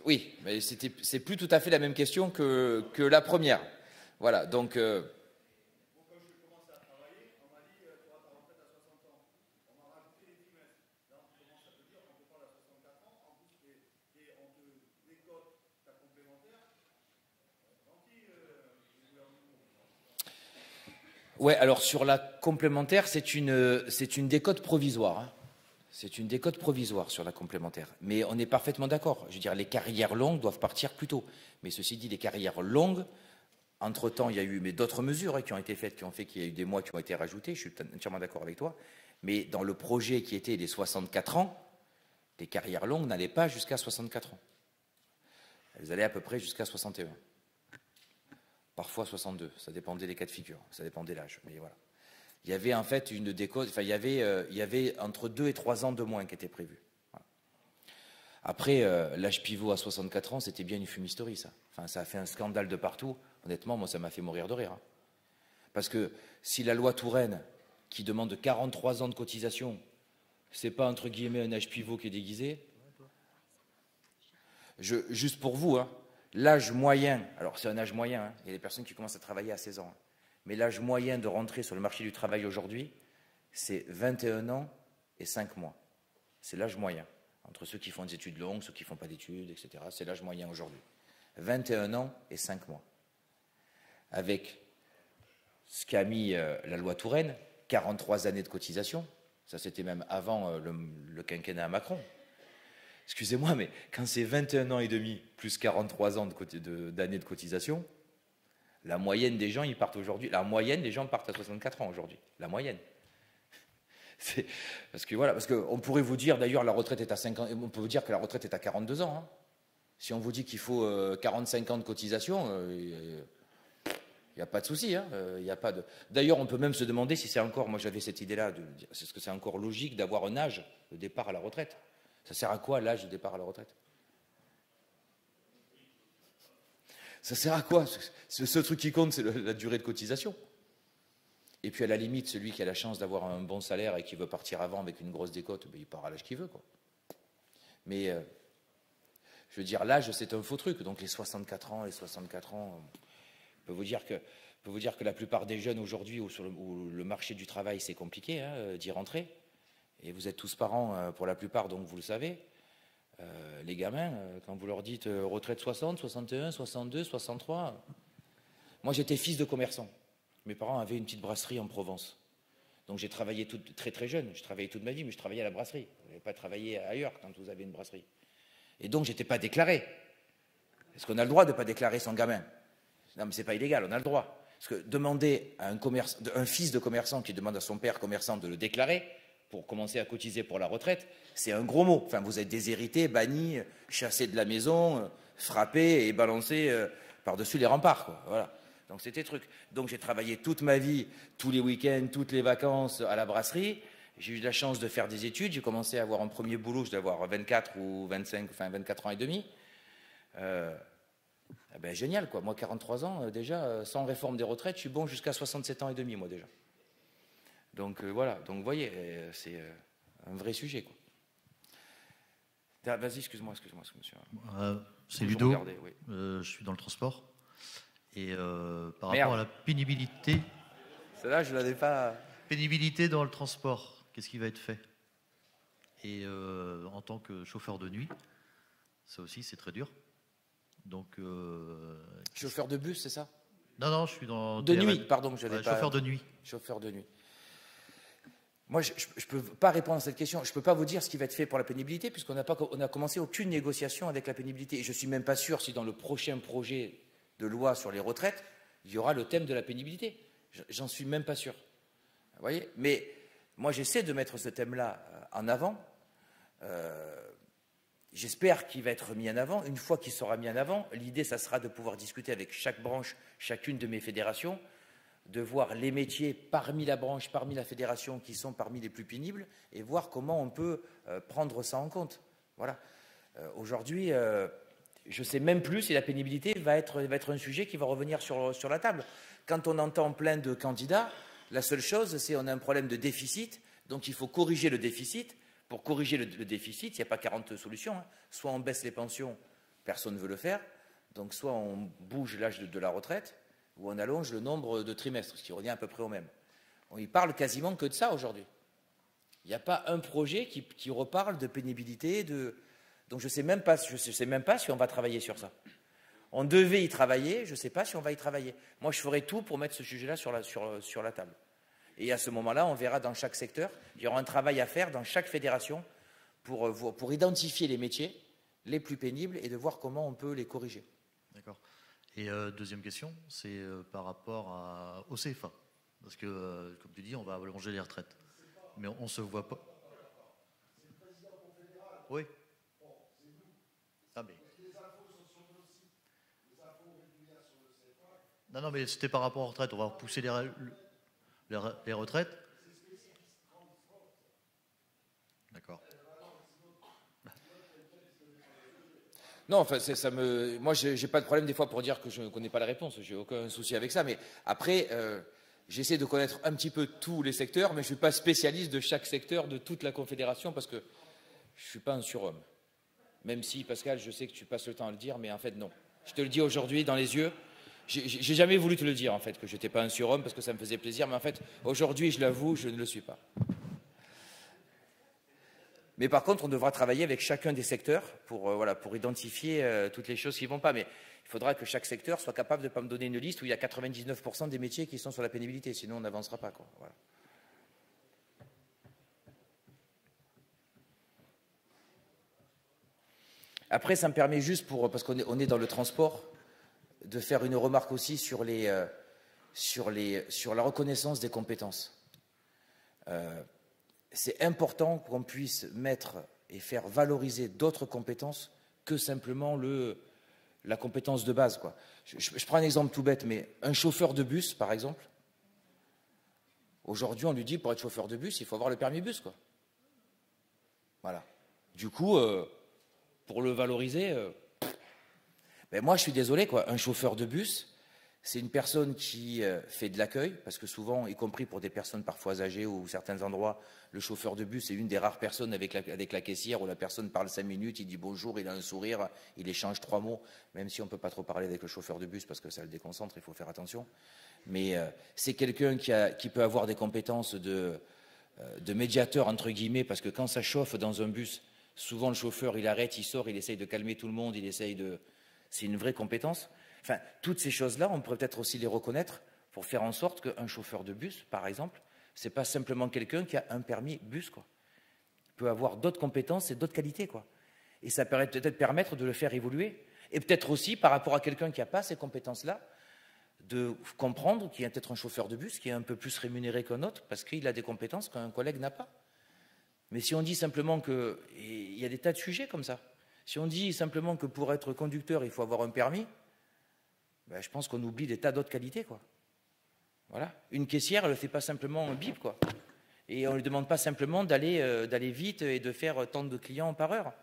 oui, mais c'est plus tout à fait la même question que la première. Voilà, donc... Ouais, alors sur la complémentaire, c'est une décote provisoire. Hein. C'est une décote provisoire sur la complémentaire. Mais on est parfaitement d'accord. Je veux dire, les carrières longues doivent partir plus tôt. Mais ceci dit, les carrières longues, entre-temps, il y a eu d'autres mesures qui ont été faites, qui ont fait qu'il y a eu des mois qui ont été rajoutés. Je suis entièrement d'accord avec toi. Mais dans le projet qui était des 64 ans, les carrières longues n'allaient pas jusqu'à 64 ans. Elles allaient à peu près jusqu'à 61. Parfois 62. Ça dépendait des cas de figure. Ça dépendait de l'âge. Mais voilà. Il y avait en fait une décote, enfin il y avait entre 2 et 3 ans de moins qui étaient prévus. Voilà. Après, l'âge pivot à 64 ans, c'était bien une fumisterie, ça. Enfin, ça a fait un scandale de partout. Honnêtement, moi, ça m'a fait mourir de rire. Hein. Parce que si la loi Touraine, qui demande 43 ans de cotisation, c'est pas entre guillemets un âge pivot qui est déguisé, juste pour vous, hein, l'âge moyen, alors c'est un âge moyen, hein, il y a des personnes qui commencent à travailler à 16 ans, hein, mais l'âge moyen de rentrer sur le marché du travail aujourd'hui, c'est 21 ans et 5 mois. C'est l'âge moyen. entre ceux qui font des études longues, ceux qui ne font pas d'études, etc. C'est l'âge moyen aujourd'hui. 21 ans et 5 mois. Avec ce qu'a mis la loi Touraine, 43 années de cotisation. Ça, c'était même avant le quinquennat à Macron. Excusez-moi, mais quand c'est 21 ans et demi plus 43 ans d'années de cotisation, la moyenne des gens, ils partent aujourd'hui. La moyenne des gens partent à 64 ans aujourd'hui. La moyenne. Parce que voilà, parce qu'on pourrait vous dire d'ailleurs la retraite est à 50, on peut vous dire que la retraite est à 42 ans. Hein. Si on vous dit qu'il faut 45 ans de cotisation, il n'y a pas de souci. Hein. D'ailleurs, on peut même se demander si c'est encore, moi j'avais cette idée-là, est-ce que c'est encore logique d'avoir un âge de départ à la retraite? Ça sert à quoi l'âge de départ à la retraite? Ça sert à quoi? Ce truc qui compte, c'est la durée de cotisation. Et puis à la limite, celui qui a la chance d'avoir un bon salaire et qui veut partir avant avec une grosse décote, ben, il part à l'âge qu'il veut, quoi. Mais je veux dire, l'âge, c'est un faux truc. Donc les 64 ans, je peux vous dire que la plupart des jeunes aujourd'hui où le marché du travail c'est compliqué hein, d'y rentrer. Et vous êtes tous parents pour la plupart, donc vous le savez. Les gamins, quand vous leur dites retraite 60, 61, 62, 63. Moi j'étais fils de commerçant. Mes parents avaient une petite brasserie en Provence. Donc j'ai travaillé très très jeune. Je travaillais toute ma vie, mais je travaillais à la brasserie. Vous n'avez pas travaillé ailleurs quand vous avez une brasserie. Et donc j'étais pas déclaré. Est-ce qu'on a le droit de ne pas déclarer son gamin? Non, mais c'est pas illégal, on a le droit. Parce que demander à un fils de commerçant qui demande à son père commerçant de le déclarer pour commencer à cotiser pour la retraite, c'est un gros mot. Enfin, vous êtes déshérité, banni, chassé de la maison, frappé et balancé par-dessus les remparts, quoi. Voilà. Donc c'était truc. Donc j'ai travaillé toute ma vie, tous les week-ends, toutes les vacances à la brasserie. J'ai eu la chance de faire des études. J'ai commencé à avoir un premier boulot, je devais avoir 24 ou 25, enfin 24 ans et demi. Ben, génial, quoi. Moi, 43 ans, déjà, sans réforme des retraites, je suis bon jusqu'à 67 ans et demi, moi, déjà. Donc, voilà. Donc, vous voyez, c'est un vrai sujet, quoi. Vas-y, excuse-moi, monsieur. C'est Ludo. Oui. Je suis dans le transport. Et par rapport à la pénibilité... Celle-là, je ne l'avais pas... Pénibilité dans le transport, qu'est-ce qui va être fait? Et en tant que chauffeur de nuit, ça aussi, c'est très dur. Donc, chauffeur de bus, c'est ça? Non, je suis dans... De nuit, pardon, je n'avais pas... Chauffeur de nuit. Chauffeur de nuit. Moi, je ne peux pas répondre à cette question. Je ne peux pas vous dire ce qui va être fait pour la pénibilité, puisqu'on n'a commencé aucune négociation avec la pénibilité. Et je ne suis même pas sûr si dans le prochain projet de loi sur les retraites, il y aura le thème de la pénibilité. J'en suis même pas sûr. Vous voyez? Mais moi, j'essaie de mettre ce thème-là en avant. J'espère qu'il va être mis en avant. Une fois qu'il sera mis en avant, l'idée, ça sera de pouvoir discuter avec chaque branche, chacune de mes fédérations, de voir les métiers parmi la branche, parmi la fédération qui sont parmi les plus pénibles et voir comment on peut prendre ça en compte. Voilà. Aujourd'hui, je ne sais même plus si la pénibilité va être un sujet qui va revenir sur la table. Quand on entend plein de candidats, la seule chose, c'est qu'on a un problème de déficit, donc il faut corriger le déficit. Pour corriger le déficit, il n'y a pas 40 solutions. Hein. Soit on baisse les pensions, personne ne veut le faire, donc soit on bouge l'âge de la retraite, ou on allonge le nombre de trimestres, ce qui revient à peu près au même. On y parle quasiment que de ça aujourd'hui. Il n'y a pas un projet qui reparle de pénibilité, donc je ne sais même pas si on va travailler sur ça. On devait y travailler, je ne sais pas si on va y travailler. Moi, je ferai tout pour mettre ce sujet-là sur la table. Et à ce moment-là, on verra dans chaque secteur, il y aura un travail à faire dans chaque fédération pour identifier les métiers les plus pénibles et de voir comment on peut les corriger. D'accord. Et deuxième question, c'est par rapport au CFA. Parce que, comme tu dis, on va allonger les retraites. Mais on ne se voit pas. C'est le président confédéral. Oui. Bon, c'est nous. Ah, mais... Les infos sont sur le site. Les infos régulières sur le CFA. Non, mais c'était par rapport aux retraites. On va repousser les retraites. D'accord. Non, enfin, moi, j'ai pas de problème des fois pour dire que je ne connais pas la réponse. J'ai aucun souci avec ça. Mais après, j'essaie de connaître un petit peu tous les secteurs, mais je ne suis pas spécialiste de chaque secteur de toute la Confédération parce que je ne suis pas un surhomme. Même si, Pascal, je sais que tu passes le temps à le dire, mais en fait, non. Je te le dis aujourd'hui dans les yeux. J'ai jamais voulu te le dire, en fait, que je n'étais pas un surhomme parce que ça me faisait plaisir. Mais en fait, aujourd'hui, je l'avoue, je ne le suis pas. Mais par contre, on devra travailler avec chacun des secteurs pour, voilà, pour identifier toutes les choses qui ne vont pas. Mais il faudra que chaque secteur soit capable de ne pas me donner une liste où il y a 99% des métiers qui sont sur la pénibilité, sinon on n'avancera pas, quoi. Voilà. Après, ça me permet juste, parce qu'on est dans le transport, de faire une remarque aussi sur la reconnaissance des compétences. C'est important qu'on puisse mettre et faire valoriser d'autres compétences que simplement la compétence de base, quoi. Je prends un exemple tout bête, mais un chauffeur de bus, par exemple, aujourd'hui, on lui dit, pour être chauffeur de bus, il faut avoir le permis bus, quoi. Voilà. Du coup, pour le valoriser, ben moi, je suis désolé, quoi. Un chauffeur de bus, c'est une personne qui fait de l'accueil, parce que souvent, y compris pour des personnes parfois âgées ou certains endroits, le chauffeur de bus est une des rares personnes avec la caissière où la personne parle 5 minutes, il dit bonjour, il a un sourire, il échange 3 mots, même si on ne peut pas trop parler avec le chauffeur de bus parce que ça le déconcentre, il faut faire attention. Mais c'est quelqu'un qui peut avoir des compétences de médiateur, entre guillemets, parce que quand ça chauffe dans un bus, souvent le chauffeur, il arrête, il sort, il essaye de calmer tout le monde, il essaye de... C'est une vraie compétence. Enfin, toutes ces choses-là, on pourrait peut-être aussi les reconnaître pour faire en sorte qu'un chauffeur de bus, par exemple, c'est pas simplement quelqu'un qui a un permis bus, quoi. Il peut avoir d'autres compétences et d'autres qualités, quoi. Et ça pourrait peut-être permettre de le faire évoluer. Et peut-être aussi, par rapport à quelqu'un qui n'a pas ces compétences-là, de comprendre qu'il y a peut-être un chauffeur de bus qui est un peu plus rémunéré qu'un autre parce qu'il a des compétences qu'un collègue n'a pas. Mais si on dit simplement que... Il y a des tas de sujets comme ça. Si on dit simplement que pour être conducteur, il faut avoir un permis, ben, je pense qu'on oublie des tas d'autres qualités, quoi. Voilà. Une caissière, elle ne fait pas simplement un bip, quoi. Et on ne lui demande pas simplement d'aller vite et de faire tant de clients par heure.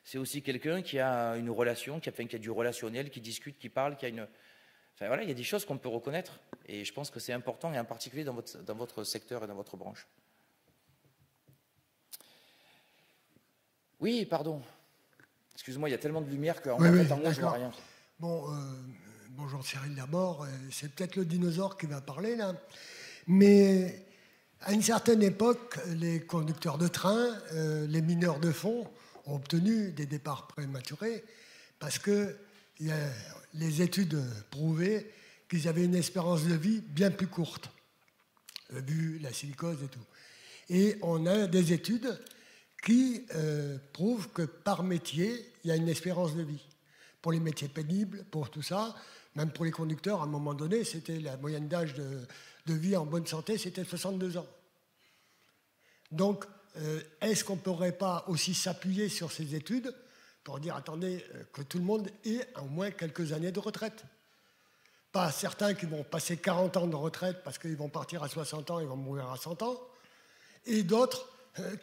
C'est aussi quelqu'un qui a une relation, qui a du relationnel, qui discute, qui parle, qui a une... Enfin voilà, il y a des choses qu'on peut reconnaître. Et je pense que c'est important, et en particulier dans votre secteur et dans votre branche. Oui, pardon. Excuse-moi, il y a tellement de lumière qu'en fait, en moi, je vois rien. Bon, bonjour Cyril d'abord. C'est peut-être le dinosaure qui va parler là. Mais à une certaine époque, les conducteurs de train, les mineurs de fond ont obtenu des départs prématurés parce que les études prouvaient qu'ils avaient une espérance de vie bien plus courte, vu la silicose et tout. Et on a des études qui prouvent que par métier, il y a une espérance de vie. Pour les métiers pénibles, pour tout ça, même pour les conducteurs, à un moment donné, c'était la moyenne d'âge de vie en bonne santé, c'était 62 ans. Donc, est-ce qu'on ne pourrait pas aussi s'appuyer sur ces études pour dire, attendez, que tout le monde ait au moins quelques années de retraite? Pas certains qui vont passer 40 ans de retraite parce qu'ils vont partir à 60 ans, ils vont mourir à 100 ans, et d'autres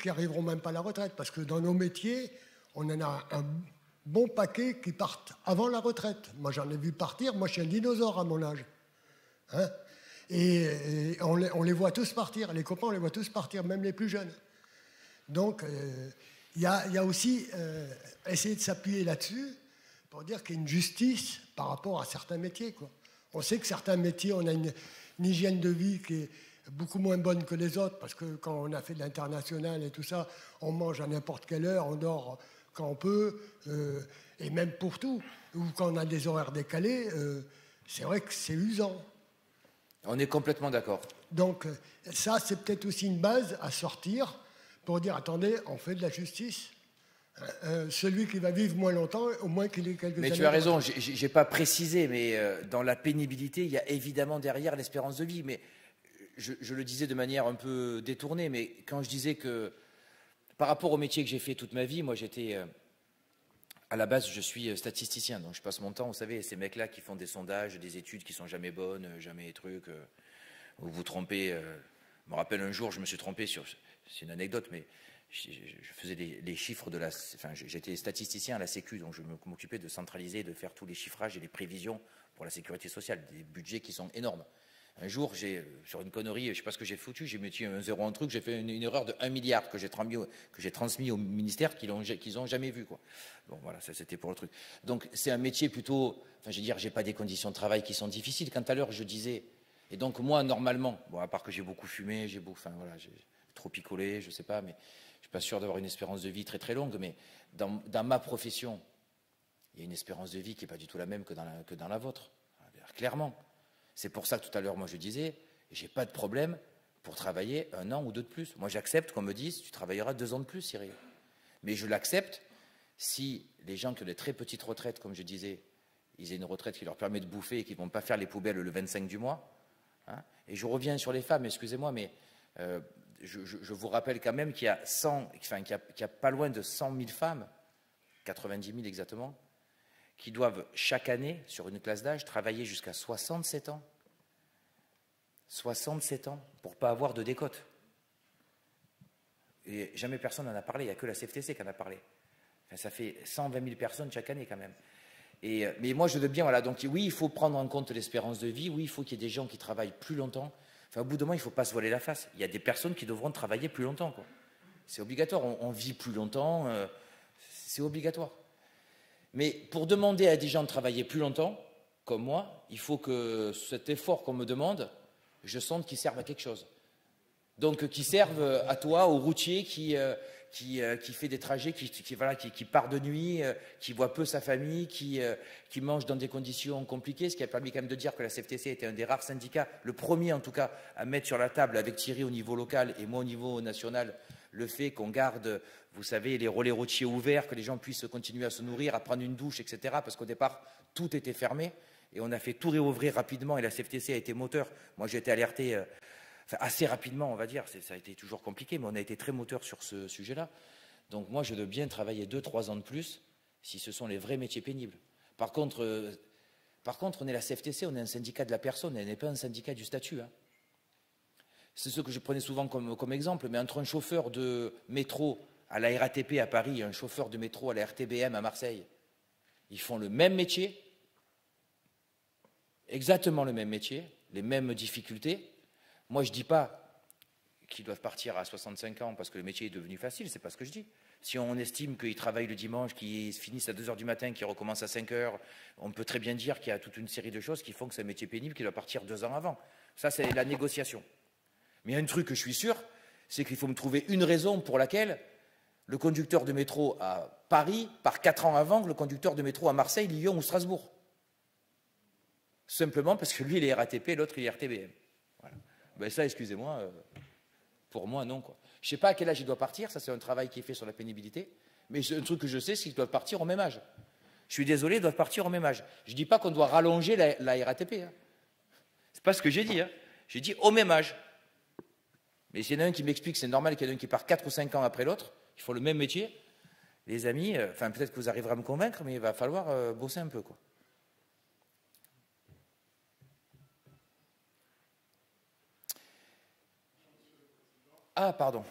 qui n'arriveront même pas à la retraite, parce que dans nos métiers, on en a un bon paquet qui partent avant la retraite. Moi, j'en ai vu partir, moi je suis un dinosaure à mon âge. Hein, et on les voit tous partir, les copains, on les voit tous partir, même les plus jeunes. Donc, il y a aussi essayer de s'appuyer là-dessus pour dire qu'il y a une justice par rapport à certains métiers, quoi. On sait que certains métiers, on a une hygiène de vie qui est beaucoup moins bonne que les autres, parce que quand on a fait de l'international et tout ça, on mange à n'importe quelle heure, on dort quand on peut, et même pour tout. Ou quand on a des horaires décalés, c'est vrai que c'est usant. On est complètement d'accord. Donc ça, c'est peut-être aussi une base à sortir pour dire, attendez, on fait de la justice. Celui qui va vivre moins longtemps, au moins qu'il ait quelques années. Mais tu as raison, je n'ai pas précisé, mais dans la pénibilité, il y a évidemment derrière l'espérance de vie. Mais je le disais de manière un peu détournée, mais quand je disais que par rapport au métier que j'ai fait toute ma vie, moi j'étais, à la base je suis statisticien, donc je passe mon temps, vous savez, ces mecs-là qui font des sondages, des études qui sont jamais bonnes, jamais trucs, où vous trompez. Je me rappelle un jour, je me suis trompé sur, c'est une anecdote, mais je faisais les chiffres de la... Enfin, j'étais statisticien à la Sécu, donc je m'occupais de centraliser, de faire tous les chiffrages et les prévisions pour la sécurité sociale, des budgets qui sont énormes. Un jour, sur une connerie, je ne sais pas ce que j'ai foutu, j'ai mis un zéro en truc, j'ai fait une erreur de 1 milliard que j'ai transmis au ministère qu'ils n'ont jamais vu, quoi. Bon, voilà, ça c'était pour le truc. Donc c'est un métier plutôt... Enfin, je veux dire, je n'ai pas des conditions de travail qui sont difficiles. Quand à l'heure, je disais... Et donc moi, normalement, bon, à part que j'ai beaucoup fumé, j'ai trop picolé, je ne sais pas, mais je ne suis pas sûr d'avoir une espérance de vie très très longue, mais dans ma profession, il y a une espérance de vie qui n'est pas du tout la même que dans la vôtre, clairement. C'est pour ça que tout à l'heure, moi je disais, j'ai pas de problème pour travailler 1 an ou 2 de plus. Moi j'accepte qu'on me dise, tu travailleras 2 ans de plus, Cyril. Mais je l'accepte si les gens qui ont des très petites retraites, comme je disais, ils aient une retraite qui leur permet de bouffer et qui ne vont pas faire les poubelles le 25 du mois. Hein. Et je reviens sur les femmes, excusez-moi, mais je vous rappelle quand même qu'il y a pas loin de 100 000 femmes, 90 000 exactement, qui doivent chaque année, sur une classe d'âge, travailler jusqu'à 67 ans. 67 ans, pour ne pas avoir de décote. Et jamais personne n'en a parlé, il n'y a que la CFTC qui en a parlé. Enfin, ça fait 120 000 personnes chaque année quand même. Mais moi je veux bien, voilà, donc oui, il faut prendre en compte l'espérance de vie, oui, il faut qu'il y ait des gens qui travaillent plus longtemps. Enfin, au bout d'un moment, il ne faut pas se voiler la face. Il y a des personnes qui devront travailler plus longtemps, quoi. C'est obligatoire, on vit plus longtemps, c'est obligatoire. Mais pour demander à des gens de travailler plus longtemps, comme moi, il faut que cet effort qu'on me demande, je sente qu'il serve à quelque chose. Donc, qu'il serve à toi, au routier qui fait des trajets, qui part de nuit, qui voit peu sa famille, qui mange dans des conditions compliquées, ce qui a permis quand même de dire que la CFTC était un des rares syndicats, le premier en tout cas, à mettre sur la table avec Thierry au niveau local et moi au niveau national, le fait qu'on garde, vous savez, les relais routiers ouverts, que les gens puissent continuer à se nourrir, à prendre une douche, etc. Parce qu'au départ, tout était fermé et on a fait tout réouvrir rapidement et la CFTC a été moteur. Moi, j'ai été alerté assez rapidement, on va dire. Ça a été toujours compliqué, mais on a été très moteur sur ce sujet-là. Donc moi, je veux bien travailler 2-3 ans de plus si ce sont les vrais métiers pénibles. Par contre, on est la CFTC, on est un syndicat de la personne, et on n'est pas un syndicat du statut. Hein. C'est ce que je prenais souvent comme exemple, mais entre un chauffeur de métro à la RATP à Paris et un chauffeur de métro à la RTBM à Marseille, ils font le même métier, exactement le même métier, les mêmes difficultés. Moi, je ne dis pas qu'ils doivent partir à 65 ans parce que le métier est devenu facile, c'est pas ce que je dis. Si on estime qu'ils travaillent le dimanche, qu'ils finissent à 2 h du matin, qu'ils recommencent à 5 h, on peut très bien dire qu'il y a toute une série de choses qui font que c'est un métier pénible qui doit partir 2 ans avant. Ça, c'est la négociation. Mais il y a un truc que je suis sûr, c'est qu'il faut me trouver une raison pour laquelle le conducteur de métro à Paris part 4 ans avant que le conducteur de métro à Marseille, Lyon ou Strasbourg. Simplement parce que lui, il est RATP et l'autre, il est RTBM. Voilà. Ben ça, excusez-moi, pour moi, non, quoi. Je ne sais pas à quel âge il doit partir, ça c'est un travail qui est fait sur la pénibilité, mais un truc que je sais, c'est qu'ils doivent partir au même âge. Je suis désolé, ils doivent partir au même âge. Je ne dis pas qu'on doit rallonger la RATP. Hein. Ce n'est pas ce que j'ai dit. Hein. J'ai dit au même âge. Mais s'il y en a un qui m'explique que c'est normal qu'il y en ait un qui part 4 ou 5 ans après l'autre, ils font le même métier, les amis, peut-être que vous arriverez à me convaincre, mais il va falloir bosser un peu, quoi. Ah, pardon.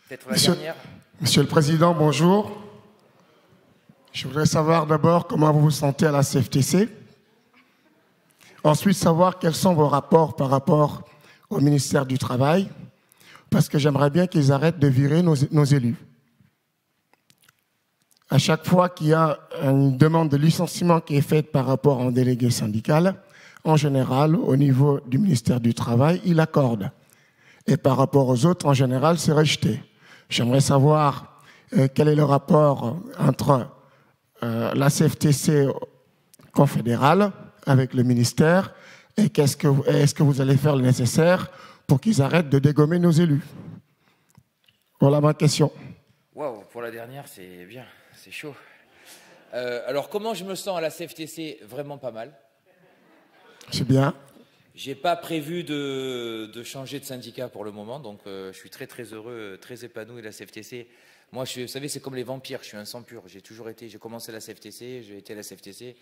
Peut-être la dernière. Monsieur le Président, bonjour. Je voudrais savoir d'abord comment vous vous sentez à la CFTC. Ensuite, savoir quels sont vos rapports par rapport au ministère du Travail, parce que j'aimerais bien qu'ils arrêtent de virer nos élus. À chaque fois qu'il y a une demande de licenciement qui est faite par rapport à un délégué syndical, en général, au niveau du ministère du Travail, il accorde. Et par rapport aux autres, en général, c'est rejeté. J'aimerais savoir quel est le rapport entre la CFTC confédérale avec le ministère et est-ce que vous allez faire le nécessaire pour qu'ils arrêtent de dégommer nos élus. Voilà ma question. Waouh, pour la dernière, c'est bien, c'est chaud. Alors, comment je me sens à la CFTC? Vraiment pas mal. C'est bien. Je n'ai pas prévu de changer de syndicat pour le moment, donc je suis très très heureux, très épanoui de la CFTC. Moi, vous savez, c'est comme les vampires, je suis un sang pur. J'ai toujours été, j'ai commencé à la CFTC, j'ai été à la CFTC,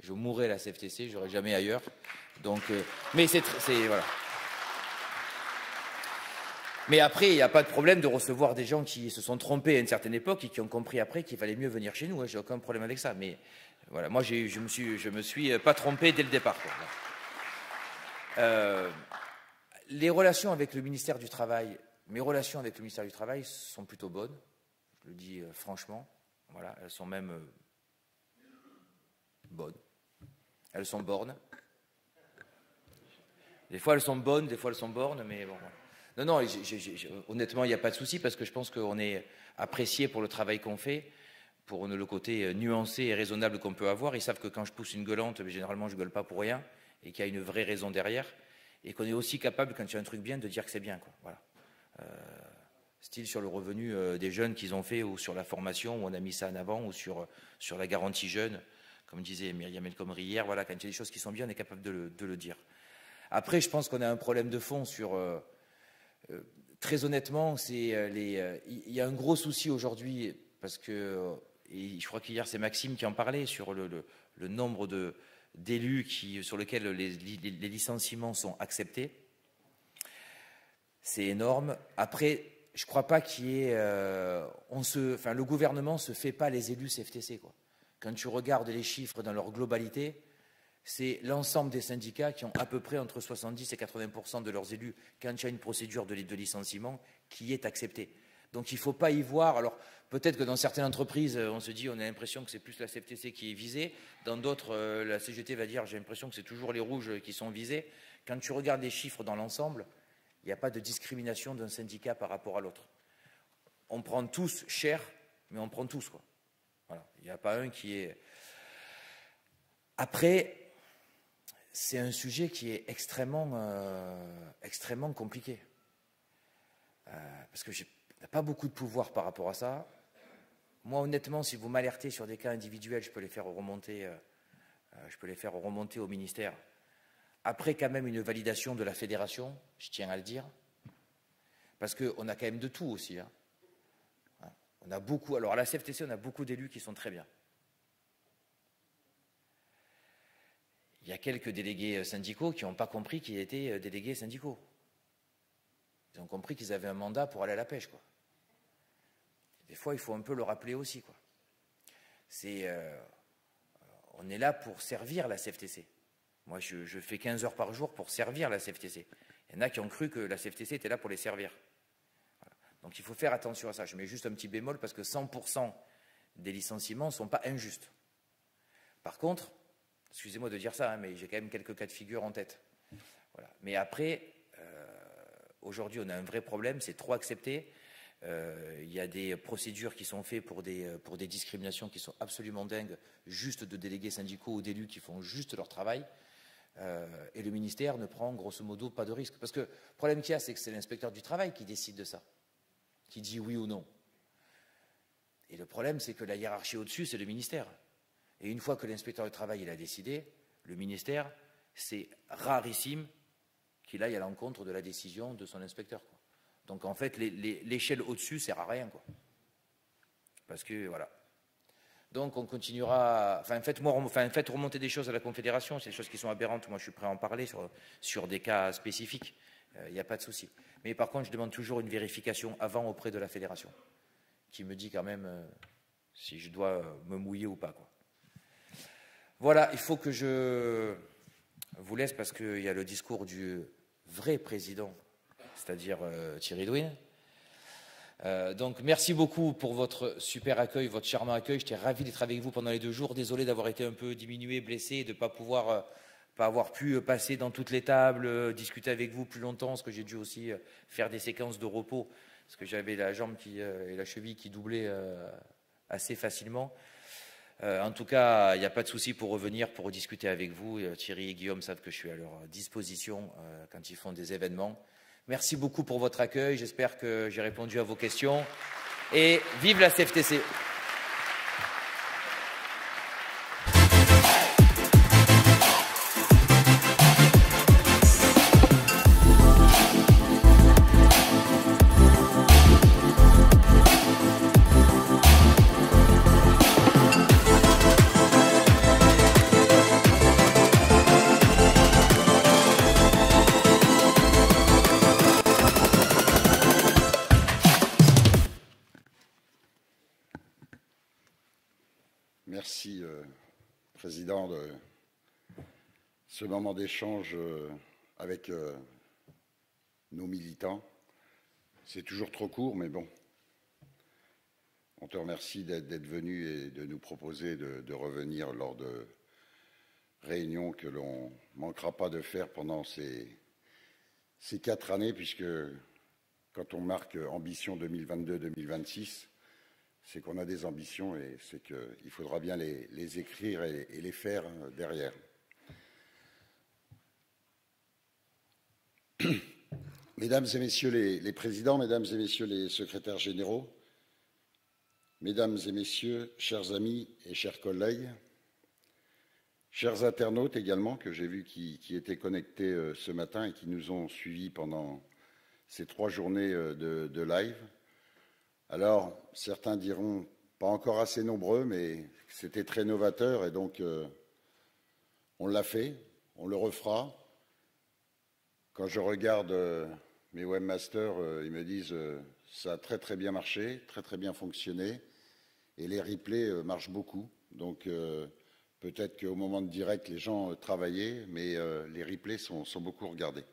je mourrai à la CFTC, je n'aurai jamais ailleurs. Donc, mais c'est voilà. Mais après, il n'y a pas de problème de recevoir des gens qui se sont trompés à une certaine époque et qui ont compris après qu'il fallait mieux venir chez nous. Hein, j'ai aucun problème avec ça. Mais voilà, moi, je me suis pas trompé dès le départ, quoi. Les relations avec le ministère du Travail, mes relations avec le ministère du Travail sont plutôt bonnes, je le dis franchement, voilà, elles sont même bonnes. Elles sont bornes. Des fois, elles sont bonnes, des fois, elles sont bornes, mais bon. Non, honnêtement, il n'y a pas de souci parce que je pense qu'on est apprécié pour le travail qu'on fait, pour le côté nuancé et raisonnable qu'on peut avoir. Ils savent que quand je pousse une gueulante, généralement, je ne gueule pas pour rien et qu'il y a une vraie raison derrière et qu'on est aussi capable, quand il y a un truc bien, de dire que c'est bien, quoi. Voilà. Style sur le revenu des jeunes qu'ils ont fait ou sur la formation où on a mis ça en avant ou sur la garantie jeune, comme disait Myriam El Khomri hier. Voilà, quand il y a des choses qui sont bien, on est capable de le dire. Après, je pense qu'on a un problème de fond sur... très honnêtement, il y a un gros souci aujourd'hui, parce que, et je crois qu'hier c'est Maxime qui en parlait, sur le nombre d'élus sur lesquels les licenciements sont acceptés. C'est énorme. Après, je ne crois pas qu'il y ait... le gouvernement ne se fait pas les élus CFTC, quoi. Quand tu regardes les chiffres dans leur globalité, c'est l'ensemble des syndicats qui ont à peu près entre 70 et 80% de leurs élus, quand il y a une procédure de licenciement, qui est acceptée. Donc il ne faut pas y voir... Alors peut-être que dans certaines entreprises, on se dit, on a l'impression que c'est plus la CFTC qui est visée. Dans d'autres, la CGT va dire, j'ai l'impression que c'est toujours les rouges qui sont visés. Quand tu regardes les chiffres dans l'ensemble, il n'y a pas de discrimination d'un syndicat par rapport à l'autre. On prend tous cher, mais on prend tous, quoi. Voilà. Il n'y a pas un qui est... Après... c'est un sujet qui est extrêmement compliqué. Parce que je n'ai pas beaucoup de pouvoir par rapport à ça. Moi, honnêtement, si vous m'alertez sur des cas individuels, je peux les faire remonter au ministère. Après, quand même, une validation de la fédération, je tiens à le dire. Parce qu'on a quand même de tout aussi. Hein. On a beaucoup... Alors, à la CFTC, on a beaucoup d'élus qui sont très bien. Il y a quelques délégués syndicaux qui n'ont pas compris qu'ils étaient délégués syndicaux. Ils ont compris qu'ils avaient un mandat pour aller à la pêche, quoi. Des fois, il faut un peu le rappeler aussi, quoi. On est là pour servir la CFTC. Moi, je fais 15 heures par jour pour servir la CFTC. Il y en a qui ont cru que la CFTC était là pour les servir. Voilà. Donc, il faut faire attention à ça. Je mets juste un petit bémol parce que 100% des licenciements ne sont pas injustes. Par contre, excusez-moi de dire ça, hein, mais j'ai quand même quelques cas de figure en tête. Voilà. Mais après, aujourd'hui, on a un vrai problème, c'est trop accepté. Il y a des procédures qui sont faites pour des discriminations qui sont absolument dingues, juste de délégués syndicaux ou d'élus qui font juste leur travail. Et le ministère ne prend grosso modo pas de risque. Parce que le problème qu'il y a, c'est que c'est l'inspecteur du travail qui décide de ça, qui dit oui ou non. Et le problème, c'est que la hiérarchie au-dessus, c'est le ministère. Et une fois que l'inspecteur du travail il a décidé, le ministère, c'est rarissime qu'il aille à l'encontre de la décision de son inspecteur, quoi. Donc en fait, l'échelle au-dessus ne sert à rien, quoi. Parce que voilà. Donc on continuera. Faites remonter des choses à la Confédération, c'est des choses qui sont aberrantes. Moi, je suis prêt à en parler sur des cas spécifiques. Il n'y a pas de souci. Mais par contre, je demande toujours une vérification avant auprès de la Fédération, qui me dit quand même si je dois me mouiller ou pas, quoi. Voilà, il faut que je vous laisse parce qu'il y a le discours du vrai président, c'est-à-dire Thierry Douin. Donc merci beaucoup pour votre super accueil, votre charmant accueil. J'étais ravi d'être avec vous pendant les 2 jours. Désolé d'avoir été un peu diminué, blessé, de ne pas avoir pu passer dans toutes les tables, discuter avec vous plus longtemps, parce que j'ai dû aussi faire des séquences de repos, parce que j'avais la jambe et la cheville qui doublaient assez facilement. En tout cas, il n'y a pas de souci pour revenir, pour discuter avec vous. Thierry et Guillaume savent que je suis à leur disposition quand ils font des événements. Merci beaucoup pour votre accueil. J'espère que j'ai répondu à vos questions. Et vive la CFTC! Merci, Président, de ce moment d'échange avec nos militants. C'est toujours trop court, mais bon. On te remercie d'être venu et de nous proposer de revenir lors réunion que l'on ne manquera pas de faire pendant ces 4 années, puisque quand on marque ambition 2022-2026, c'est qu'on a des ambitions et c'est qu'il faudra bien les écrire et les faire derrière. Mesdames et messieurs les présidents, mesdames et messieurs les secrétaires généraux, mesdames et messieurs, chers amis et chers collègues, chers internautes également, que j'ai vu qui étaient connectés ce matin et qui nous ont suivis pendant ces 3 journées de live. Alors, certains diront pas encore assez nombreux, mais c'était très novateur et donc on l'a fait, on le refera. Quand je regarde mes webmasters, ils me disent ça a très très bien marché, très très bien fonctionné et les replays marchent beaucoup. Donc peut-être qu'au moment de direct, les gens travaillaient, mais les replays sont beaucoup regardés.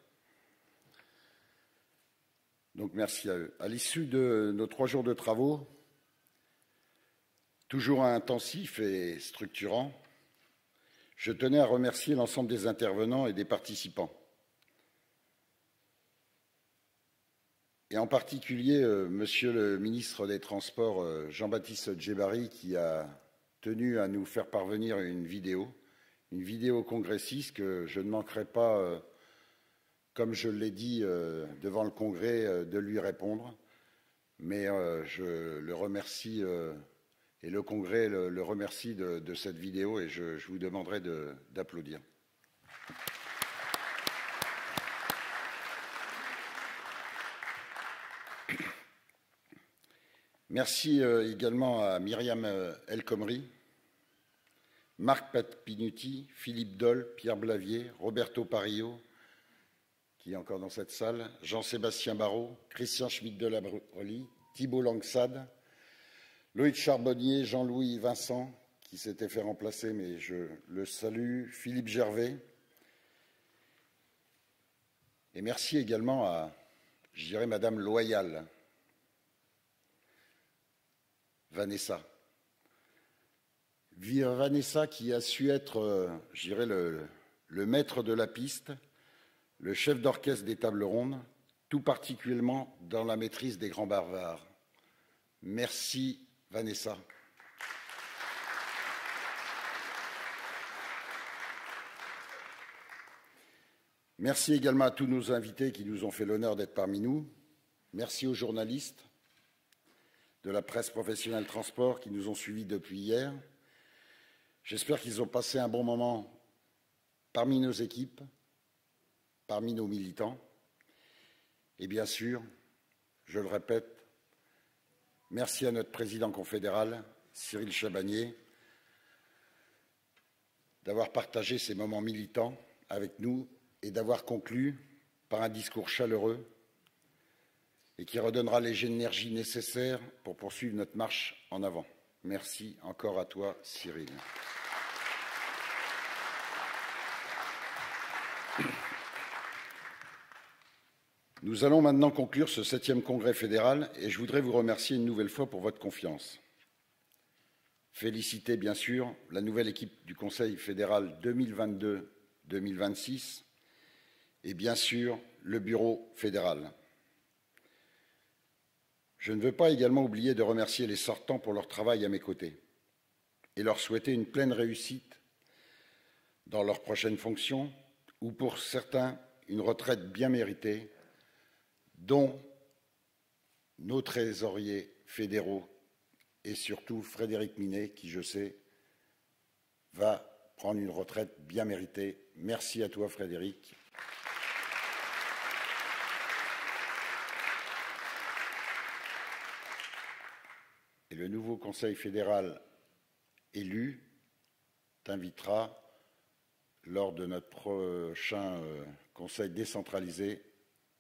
Donc merci à eux. À l'issue de nos 3 jours de travaux, toujours intensifs et structurants, je tenais à remercier l'ensemble des intervenants et des participants. Et en particulier, Monsieur le ministre des Transports, Jean-Baptiste Djebari, qui a tenu à nous faire parvenir une vidéo congressiste que je ne manquerai pas, comme je l'ai dit devant le Congrès, de lui répondre. Mais je le remercie et le Congrès le remercie de cette vidéo et je vous demanderai d'applaudir. Merci également à Myriam El Khomri, Marc Papinuti, Philippe Dole, Pierre Blavier, Roberto Parillo, qui est encore dans cette salle, Jean-Sébastien Barrault, Christian Schmitt de la Broli, Thibault Langsade, Loïc Charbonnier, Jean-Louis Vincent, qui s'était fait remplacer, mais je le salue, Philippe Gervais. Et merci également à, je dirais, Madame Loyal, Vanessa. Vanessa qui a su être, je dirais, le maître de la piste, le chef d'orchestre des tables rondes, tout particulièrement dans la maîtrise des grands barbares. Merci Vanessa. Merci également à tous nos invités qui nous ont fait l'honneur d'être parmi nous. Merci aux journalistes de la presse professionnelle transport qui nous ont suivis depuis hier. J'espère qu'ils ont passé un bon moment parmi nos équipes, parmi nos militants. Et bien sûr, je le répète, merci à notre président confédéral, Cyril Chabagnier, d'avoir partagé ces moments militants avec nous et d'avoir conclu par un discours chaleureux et qui redonnera les énergies nécessaires pour poursuivre notre marche en avant. Merci encore à toi, Cyril. Nous allons maintenant conclure ce 7e congrès fédéral et je voudrais vous remercier une nouvelle fois pour votre confiance. Féliciter, bien sûr, la nouvelle équipe du Conseil fédéral 2022-2026 et bien sûr le bureau fédéral. Je ne veux pas également oublier de remercier les sortants pour leur travail à mes côtés et leur souhaiter une pleine réussite dans leurs prochaines fonctions ou pour certains une retraite bien méritée, dont nos trésoriers fédéraux et surtout Frédéric Minet qui, je sais, va prendre une retraite bien méritée. Merci à toi, Frédéric. Et le nouveau Conseil fédéral élu t'invitera lors de notre prochain Conseil décentralisé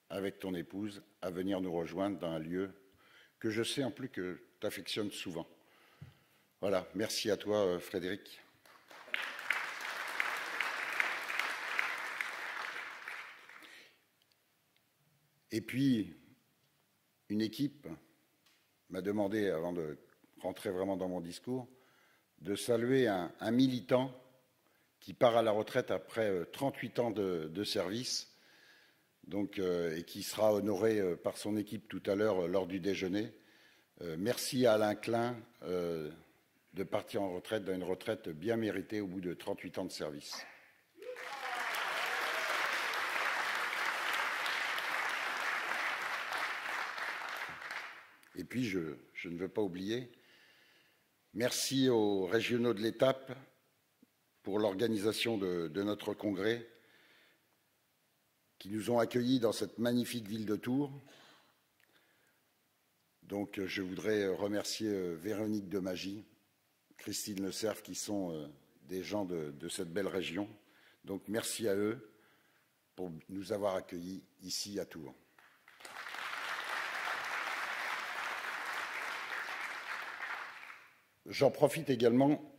avec ton épouse à venir nous rejoindre dans un lieu que je sais en plus que tu affectionnes souvent. Voilà, merci à toi Frédéric. Et puis, une équipe m'a demandé, avant de rentrer vraiment dans mon discours, de saluer un militant qui part à la retraite après 38 ans de service, donc, et qui sera honoré par son équipe tout à l'heure lors du déjeuner. Merci à Alain Klein de partir en retraite, dans une retraite bien méritée au bout de 38 ans de service. Et puis, je ne veux pas oublier, merci aux régionaux de l'étape pour l'organisation de notre congrès, qui nous ont accueillis dans cette magnifique ville de Tours. Donc, je voudrais remercier Véronique Demagy, Christine Le Cerf, qui sont des gens de cette belle région. Donc, merci à eux pour nous avoir accueillis ici à Tours. J'en profite également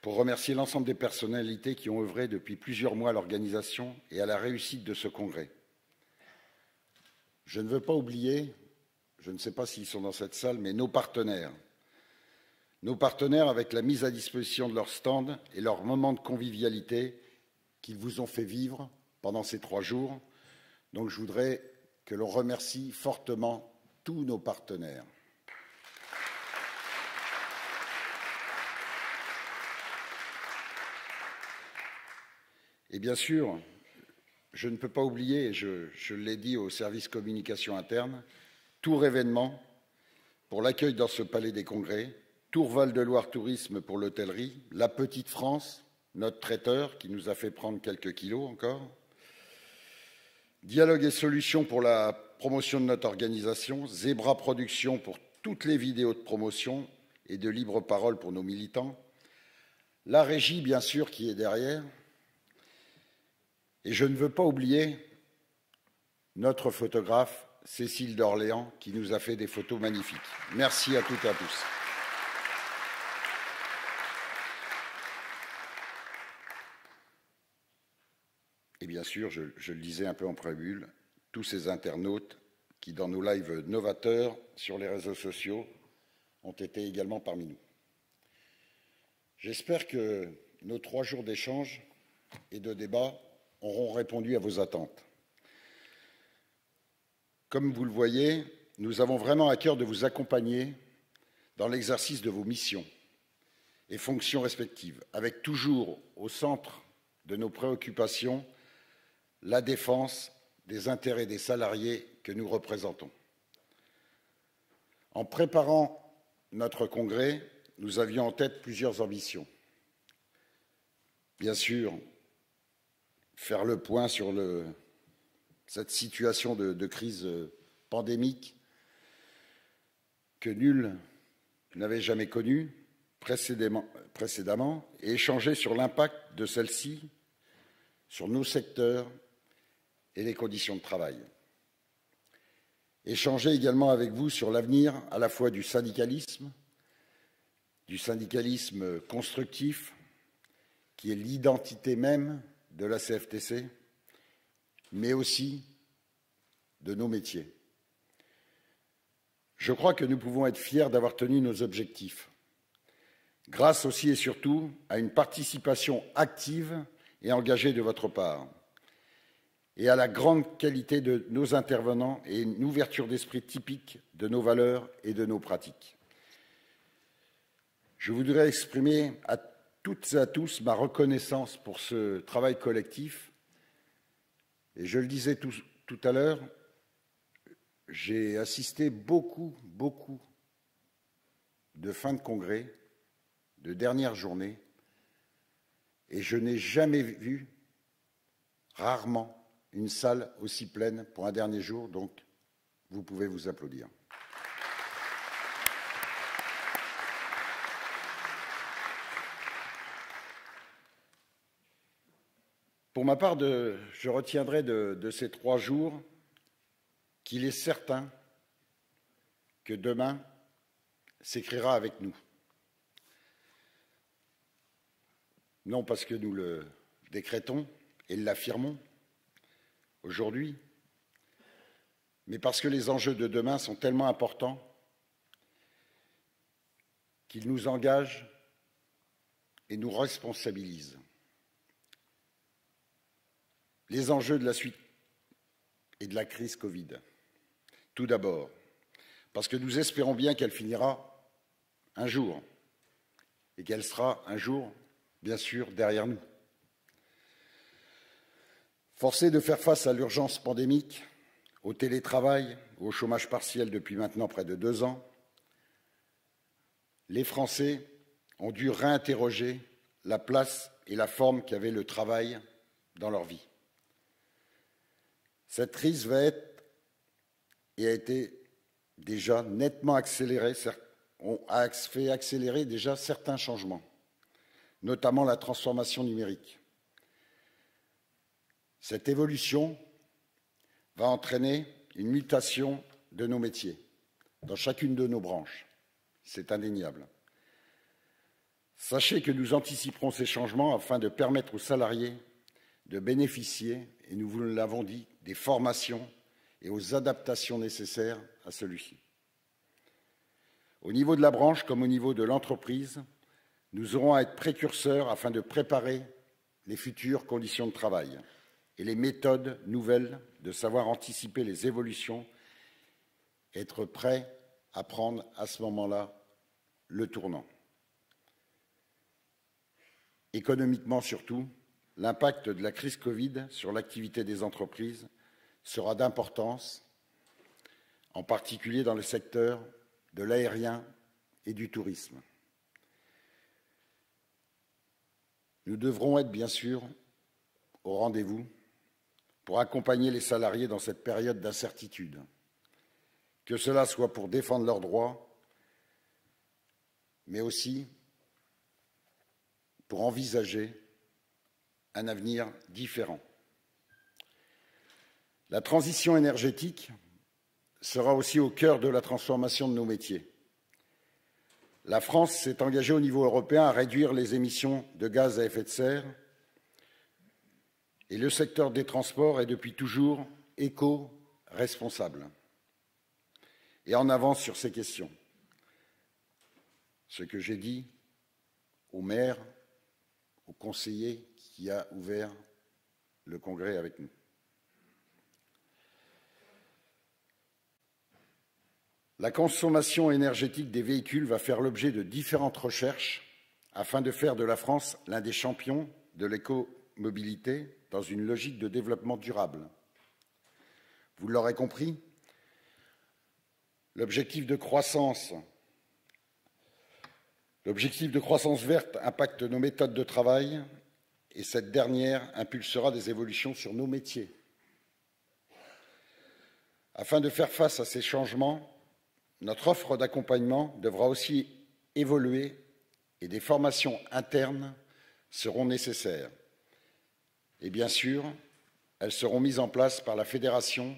pour remercier l'ensemble des personnalités qui ont œuvré depuis plusieurs mois à l'organisation et à la réussite de ce congrès. Je ne veux pas oublier, je ne sais pas s'ils sont dans cette salle, mais nos partenaires. Nos partenaires avec la mise à disposition de leurs stands et leurs moments de convivialité qu'ils vous ont fait vivre pendant ces 3 jours. Donc je voudrais que l'on remercie fortement tous nos partenaires. Et bien sûr, je ne peux pas oublier, et je l'ai dit au service communication interne, Tours événement pour l'accueil dans ce palais des congrès, Tours Val-de-Loire Tourisme pour l'hôtellerie, La Petite France, notre traiteur qui nous a fait prendre quelques kilos encore, Dialogue et Solutions pour la promotion de notre organisation, Zebra Productions pour toutes les vidéos de promotion et de libre parole pour nos militants, la régie bien sûr qui est derrière. Et je ne veux pas oublier notre photographe, Cécile d'Orléans, qui nous a fait des photos magnifiques. Merci à toutes et à tous. Et bien sûr, je le disais un peu en préambule, tous ces internautes qui, dans nos lives novateurs sur les réseaux sociaux, ont été également parmi nous. J'espère que nos 3 jours d'échange et de débat auront répondu à vos attentes. Comme vous le voyez, nous avons vraiment à cœur de vous accompagner dans l'exercice de vos missions et fonctions respectives, avec toujours au centre de nos préoccupations la défense des intérêts des salariés que nous représentons. En préparant notre congrès, nous avions en tête plusieurs ambitions. Bien sûr, faire le point sur cette situation de crise pandémique que nul n'avait jamais connue précédemment et échanger sur l'impact de celle-ci sur nos secteurs et les conditions de travail. Échanger également avec vous sur l'avenir à la fois du syndicalisme constructif, qui est l'identité même de la CFTC, mais aussi de nos métiers. Je crois que nous pouvons être fiers d'avoir tenu nos objectifs, grâce aussi et surtout à une participation active et engagée de votre part, et à la grande qualité de nos intervenants et une ouverture d'esprit typique de nos valeurs et de nos pratiques. Je voudrais exprimer à toutes et à tous ma reconnaissance pour ce travail collectif. Et je le disais tout à l'heure, j'ai assisté beaucoup de fins de congrès, de dernières journées, et je n'ai jamais vu, rarement, une salle aussi pleine pour un dernier jour, donc vous pouvez vous applaudir. Pour ma part, je retiendrai de ces 3 jours qu'il est certain que demain s'écrira avec nous. Non parce que nous le décrétons et l'affirmons aujourd'hui, mais parce que les enjeux de demain sont tellement importants qu'ils nous engagent et nous responsabilisent. les enjeux de la suite et de la crise Covid. Tout d'abord, parce que nous espérons bien qu'elle finira un jour et qu'elle sera un jour, bien sûr, derrière nous. Forcés de faire face à l'urgence pandémique, au télétravail, au chômage partiel depuis maintenant près de 2 ans, les Français ont dû réinterroger la place et la forme qu'avait le travail dans leur vie. Cette crise va être et a été déjà nettement accélérée, a fait accélérer déjà certains changements, notamment la transformation numérique. Cette évolution va entraîner une mutation de nos métiers dans chacune de nos branches. C'est indéniable. Sachez que nous anticiperons ces changements afin de permettre aux salariés de bénéficier, et nous vous l'avons dit, des formations et aux adaptations nécessaires à celui-ci. Au niveau de la branche comme au niveau de l'entreprise, nous aurons à être précurseurs afin de préparer les futures conditions de travail et les méthodes nouvelles, de savoir anticiper les évolutions, être prêts à prendre à ce moment-là le tournant. Économiquement surtout, l'impact de la crise Covid sur l'activité des entreprises sera d'importance, en particulier dans le secteur de l'aérien et du tourisme. Nous devrons être, bien sûr, au rendez-vous pour accompagner les salariés dans cette période d'incertitude, que cela soit pour défendre leurs droits, mais aussi pour envisager un avenir différent. La transition énergétique sera aussi au cœur de la transformation de nos métiers. La France s'est engagée au niveau européen à réduire les émissions de gaz à effet de serre et le secteur des transports est depuis toujours éco-responsable et en avance sur ces questions. Ce que j'ai dit au maire, au conseiller qui a ouvert le congrès avec nous. La consommation énergétique des véhicules va faire l'objet de différentes recherches afin de faire de la France l'un des champions de l'écomobilité dans une logique de développement durable. Vous l'aurez compris, l'objectif de croissance verte impacte nos méthodes de travail et cette dernière impulsera des évolutions sur nos métiers. Afin de faire face à ces changements, notre offre d'accompagnement devra aussi évoluer et des formations internes seront nécessaires. Et bien sûr, elles seront mises en place par la Fédération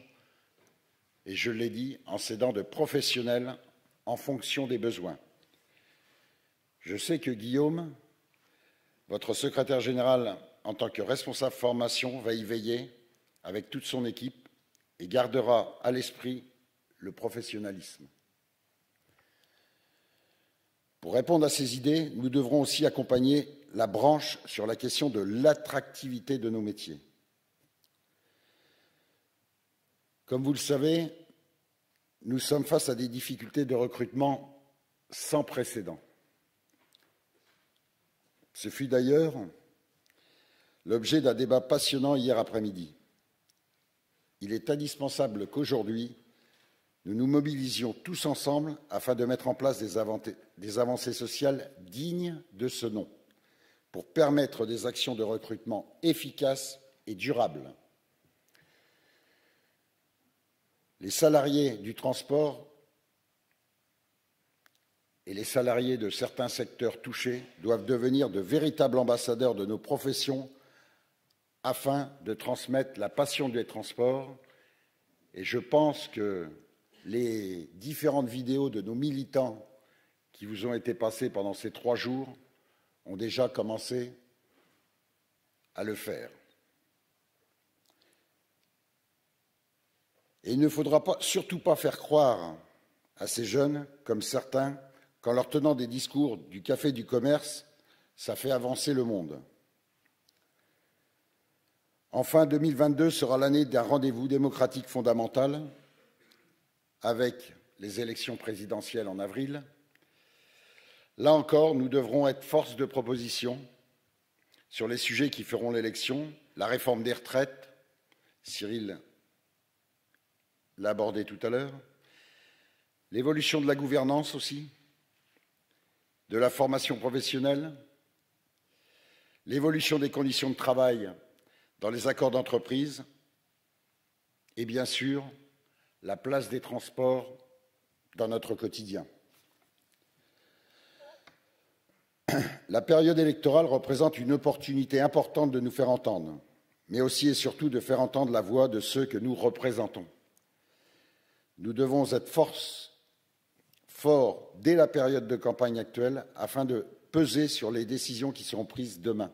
et, je l'ai dit, en s'aidant de professionnels en fonction des besoins. Je sais que Guillaume, votre secrétaire général en tant que responsable formation, va y veiller avec toute son équipe et gardera à l'esprit le professionnalisme. Pour répondre à ces idées, nous devrons aussi accompagner la branche sur la question de l'attractivité de nos métiers. Comme vous le savez, nous sommes face à des difficultés de recrutement sans précédent. Ce fut d'ailleurs l'objet d'un débat passionnant hier après-midi. Il est indispensable qu'aujourd'hui, nous nous mobilisions tous ensemble afin de mettre en place des avancées sociales dignes de ce nom, pour permettre des actions de recrutement efficaces et durables. Les salariés du transport et les salariés de certains secteurs touchés doivent devenir de véritables ambassadeurs de nos professions afin de transmettre la passion des transports. Et je pense que les différentes vidéos de nos militants qui vous ont été passées pendant ces 3 jours ont déjà commencé à le faire. Et il ne faudra surtout pas faire croire à ces jeunes, comme certains, qu'en leur tenant des discours du café du commerce, ça fait avancer le monde. Enfin, 2022 sera l'année d'un rendez-vous démocratique fondamental avec les élections présidentielles en avril. Là encore, nous devrons être force de proposition sur les sujets qui feront l'élection, la réforme des retraites, Cyril l'a abordé tout à l'heure, l'évolution de la gouvernance aussi, de la formation professionnelle, l'évolution des conditions de travail dans les accords d'entreprise et bien sûr la place des transports dans notre quotidien. La période électorale représente une opportunité importante de nous faire entendre, mais aussi et surtout de faire entendre la voix de ceux que nous représentons. Nous devons être forts dès la période de campagne actuelle afin de peser sur les décisions qui seront prises demain.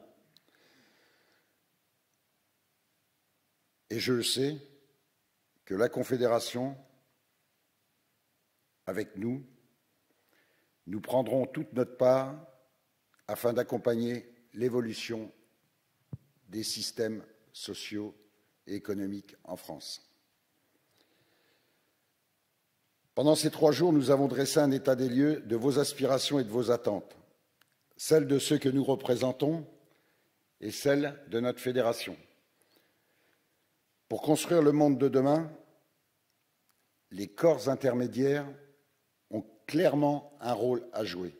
Et je le sais que la Confédération, avec nous, nous prendrons toute notre part afin d'accompagner l'évolution des systèmes sociaux et économiques en France. Pendant ces 3 jours, nous avons dressé un état des lieux de vos aspirations et de vos attentes, celles de ceux que nous représentons et celles de notre fédération. Pour construire le monde de demain, les corps intermédiaires ont clairement un rôle à jouer.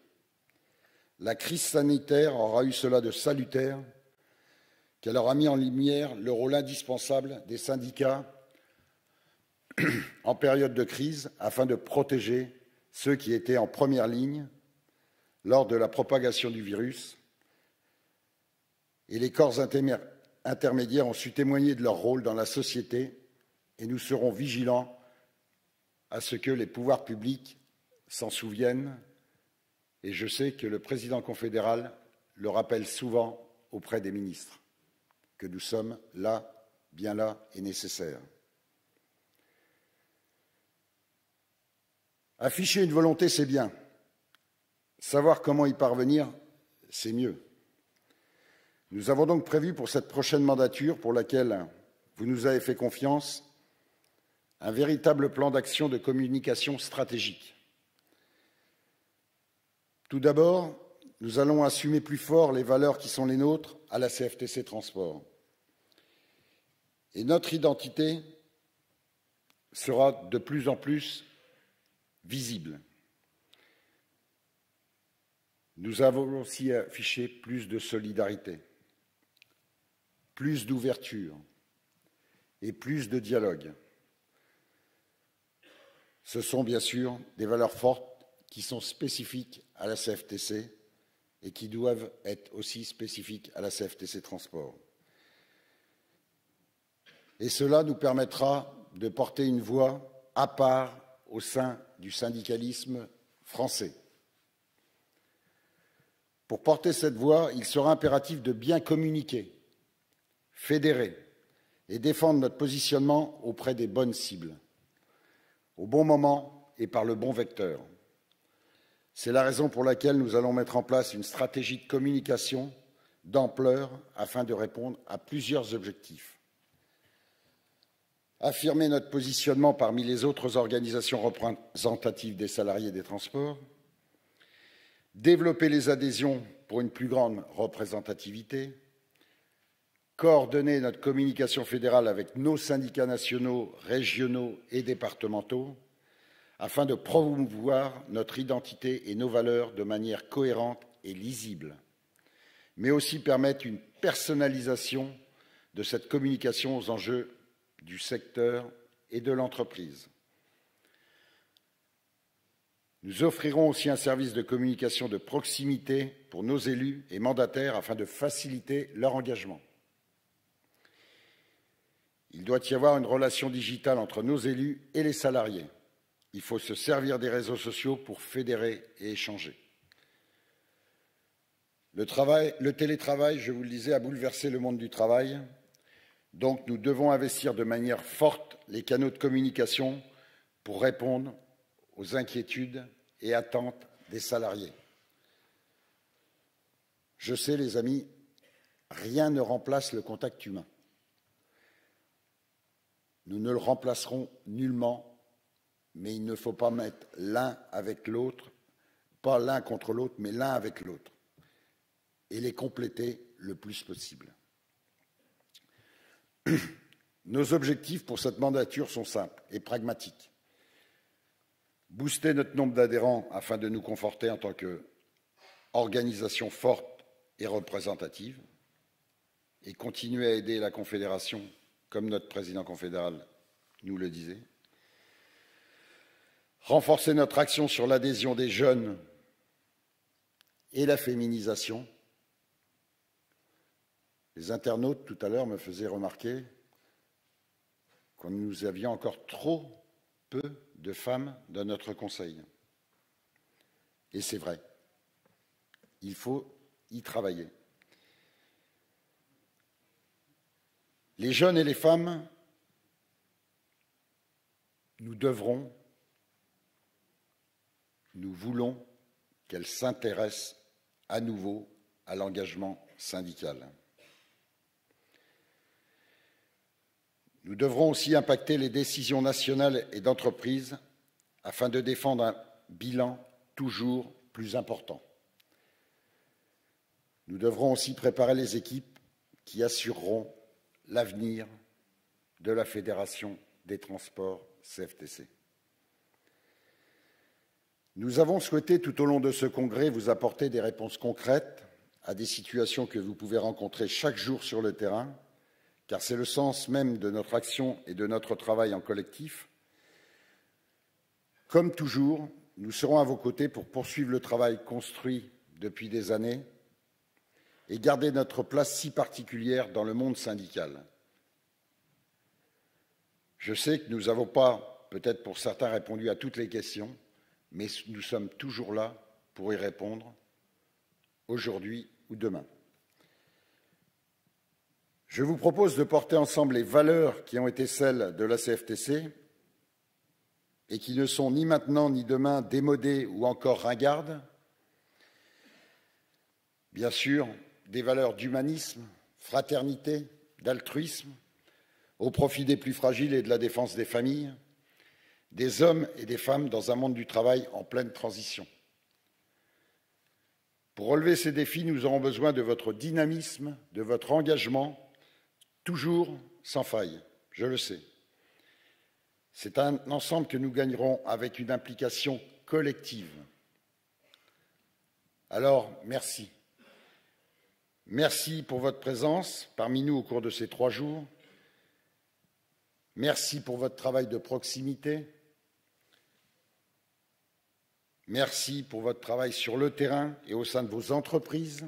La crise sanitaire aura eu cela de salutaire qu'elle aura mis en lumière le rôle indispensable des syndicats en période de crise afin de protéger ceux qui étaient en première ligne lors de la propagation du virus. Et les corps intermédiaires ont su témoigner de leur rôle dans la société et nous serons vigilants à ce que les pouvoirs publics s'en souviennent. Et je sais que le président confédéral le rappelle souvent auprès des ministres, que nous sommes là, bien là et nécessaires. Afficher une volonté, c'est bien. Savoir comment y parvenir, c'est mieux. Nous avons donc prévu pour cette prochaine mandature, pour laquelle vous nous avez fait confiance, un véritable plan d'action de communication stratégique. Tout d'abord, nous allons assumer plus fort les valeurs qui sont les nôtres à la CFTC Transport. Et notre identité sera de plus en plus visible. Nous avons aussi affiché plus de solidarité, plus d'ouverture et plus de dialogue. Ce sont bien sûr des valeurs fortes qui sont spécifiques à la CFTC et qui doivent être aussi spécifiques à la CFTC Transport. Et cela nous permettra de porter une voix à part au sein du syndicalisme français. Pour porter cette voix, il sera impératif de bien communiquer, fédérer et défendre notre positionnement auprès des bonnes cibles, au bon moment et par le bon vecteur. C'est la raison pour laquelle nous allons mettre en place une stratégie de communication d'ampleur afin de répondre à plusieurs objectifs. Affirmer notre positionnement parmi les autres organisations représentatives des salariés des transports, développer les adhésions pour une plus grande représentativité, coordonner notre communication fédérale avec nos syndicats nationaux, régionaux et départementaux, afin de promouvoir notre identité et nos valeurs de manière cohérente et lisible, mais aussi permettre une personnalisation de cette communication aux enjeux du secteur et de l'entreprise. Nous offrirons aussi un service de communication de proximité pour nos élus et mandataires afin de faciliter leur engagement. Il doit y avoir une relation digitale entre nos élus et les salariés. Il faut se servir des réseaux sociaux pour fédérer et échanger. Le télétravail, je vous le disais, a bouleversé le monde du travail. Donc nous devons investir de manière forte les canaux de communication pour répondre aux inquiétudes et attentes des salariés. Je sais, les amis, rien ne remplace le contact humain. Nous ne le remplacerons nullement, mais il ne faut pas mettre l'un avec l'autre, pas l'un contre l'autre, mais l'un avec l'autre, et les compléter le plus possible. Nos objectifs pour cette mandature sont simples et pragmatiques. Booster notre nombre d'adhérents afin de nous conforter en tant qu'organisation forte et représentative, et continuer à aider la Confédération, comme notre président confédéral nous le disait. Renforcer notre action sur l'adhésion des jeunes et la féminisation. Les internautes, tout à l'heure, me faisaient remarquer que nous avions encore trop peu de femmes dans notre conseil. Et c'est vrai. Il faut y travailler. Les jeunes et les femmes, nous voulons qu'elles s'intéressent à nouveau à l'engagement syndical. Nous devrons aussi impacter les décisions nationales et d'entreprise afin de défendre un bilan toujours plus important. Nous devrons aussi préparer les équipes qui assureront l'avenir de la Fédération des transports CFTC. Nous avons souhaité tout au long de ce congrès vous apporter des réponses concrètes à des situations que vous pouvez rencontrer chaque jour sur le terrain, car c'est le sens même de notre action et de notre travail en collectif. Comme toujours, nous serons à vos côtés pour poursuivre le travail construit depuis des années et garder notre place si particulière dans le monde syndical. Je sais que nous n'avons pas, peut-être pour certains, répondu à toutes les questions, mais nous sommes toujours là pour y répondre, aujourd'hui ou demain. Je vous propose de porter ensemble les valeurs qui ont été celles de la CFTC et qui ne sont ni maintenant ni demain démodées ou encore ringardes. Bien sûr, des valeurs d'humanisme, fraternité, d'altruisme, au profit des plus fragiles et de la défense des familles, des hommes et des femmes dans un monde du travail en pleine transition. Pour relever ces défis, nous aurons besoin de votre dynamisme, de votre engagement, toujours sans faille, je le sais. C'est un ensemble que nous gagnerons avec une implication collective. Alors, merci. Merci pour votre présence parmi nous au cours de ces 3 jours. Merci pour votre travail de proximité. Merci pour votre travail sur le terrain et au sein de vos entreprises,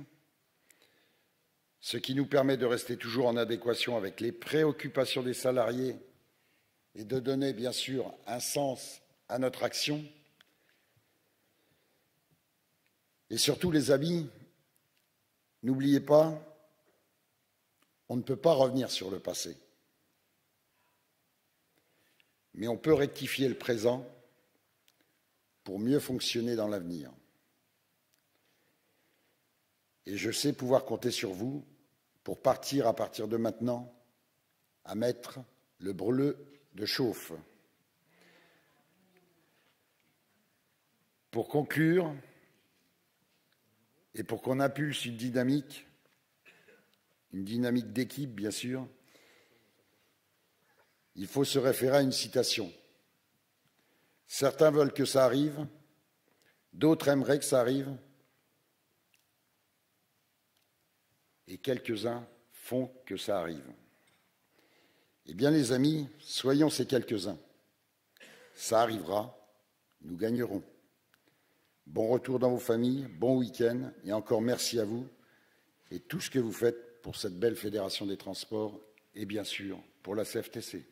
ce qui nous permet de rester toujours en adéquation avec les préoccupations des salariés et de donner, bien sûr, un sens à notre action. Et surtout, les amis, n'oubliez pas, on ne peut pas revenir sur le passé, mais on peut rectifier le présent pour mieux fonctionner dans l'avenir. Et je sais pouvoir compter sur vous pour partir à partir de maintenant à mettre le brûleux de chauffe. Pour conclure, et pour qu'on impulse une dynamique d'équipe, bien sûr, il faut se référer à une citation. Certains veulent que ça arrive, d'autres aimeraient que ça arrive, et quelques-uns font que ça arrive. Eh bien, les amis, soyons ces quelques-uns. Ça arrivera, nous gagnerons. Bon retour dans vos familles, bon week-end, et encore merci à vous et tout ce que vous faites pour cette belle fédération des transports et bien sûr pour la CFTC.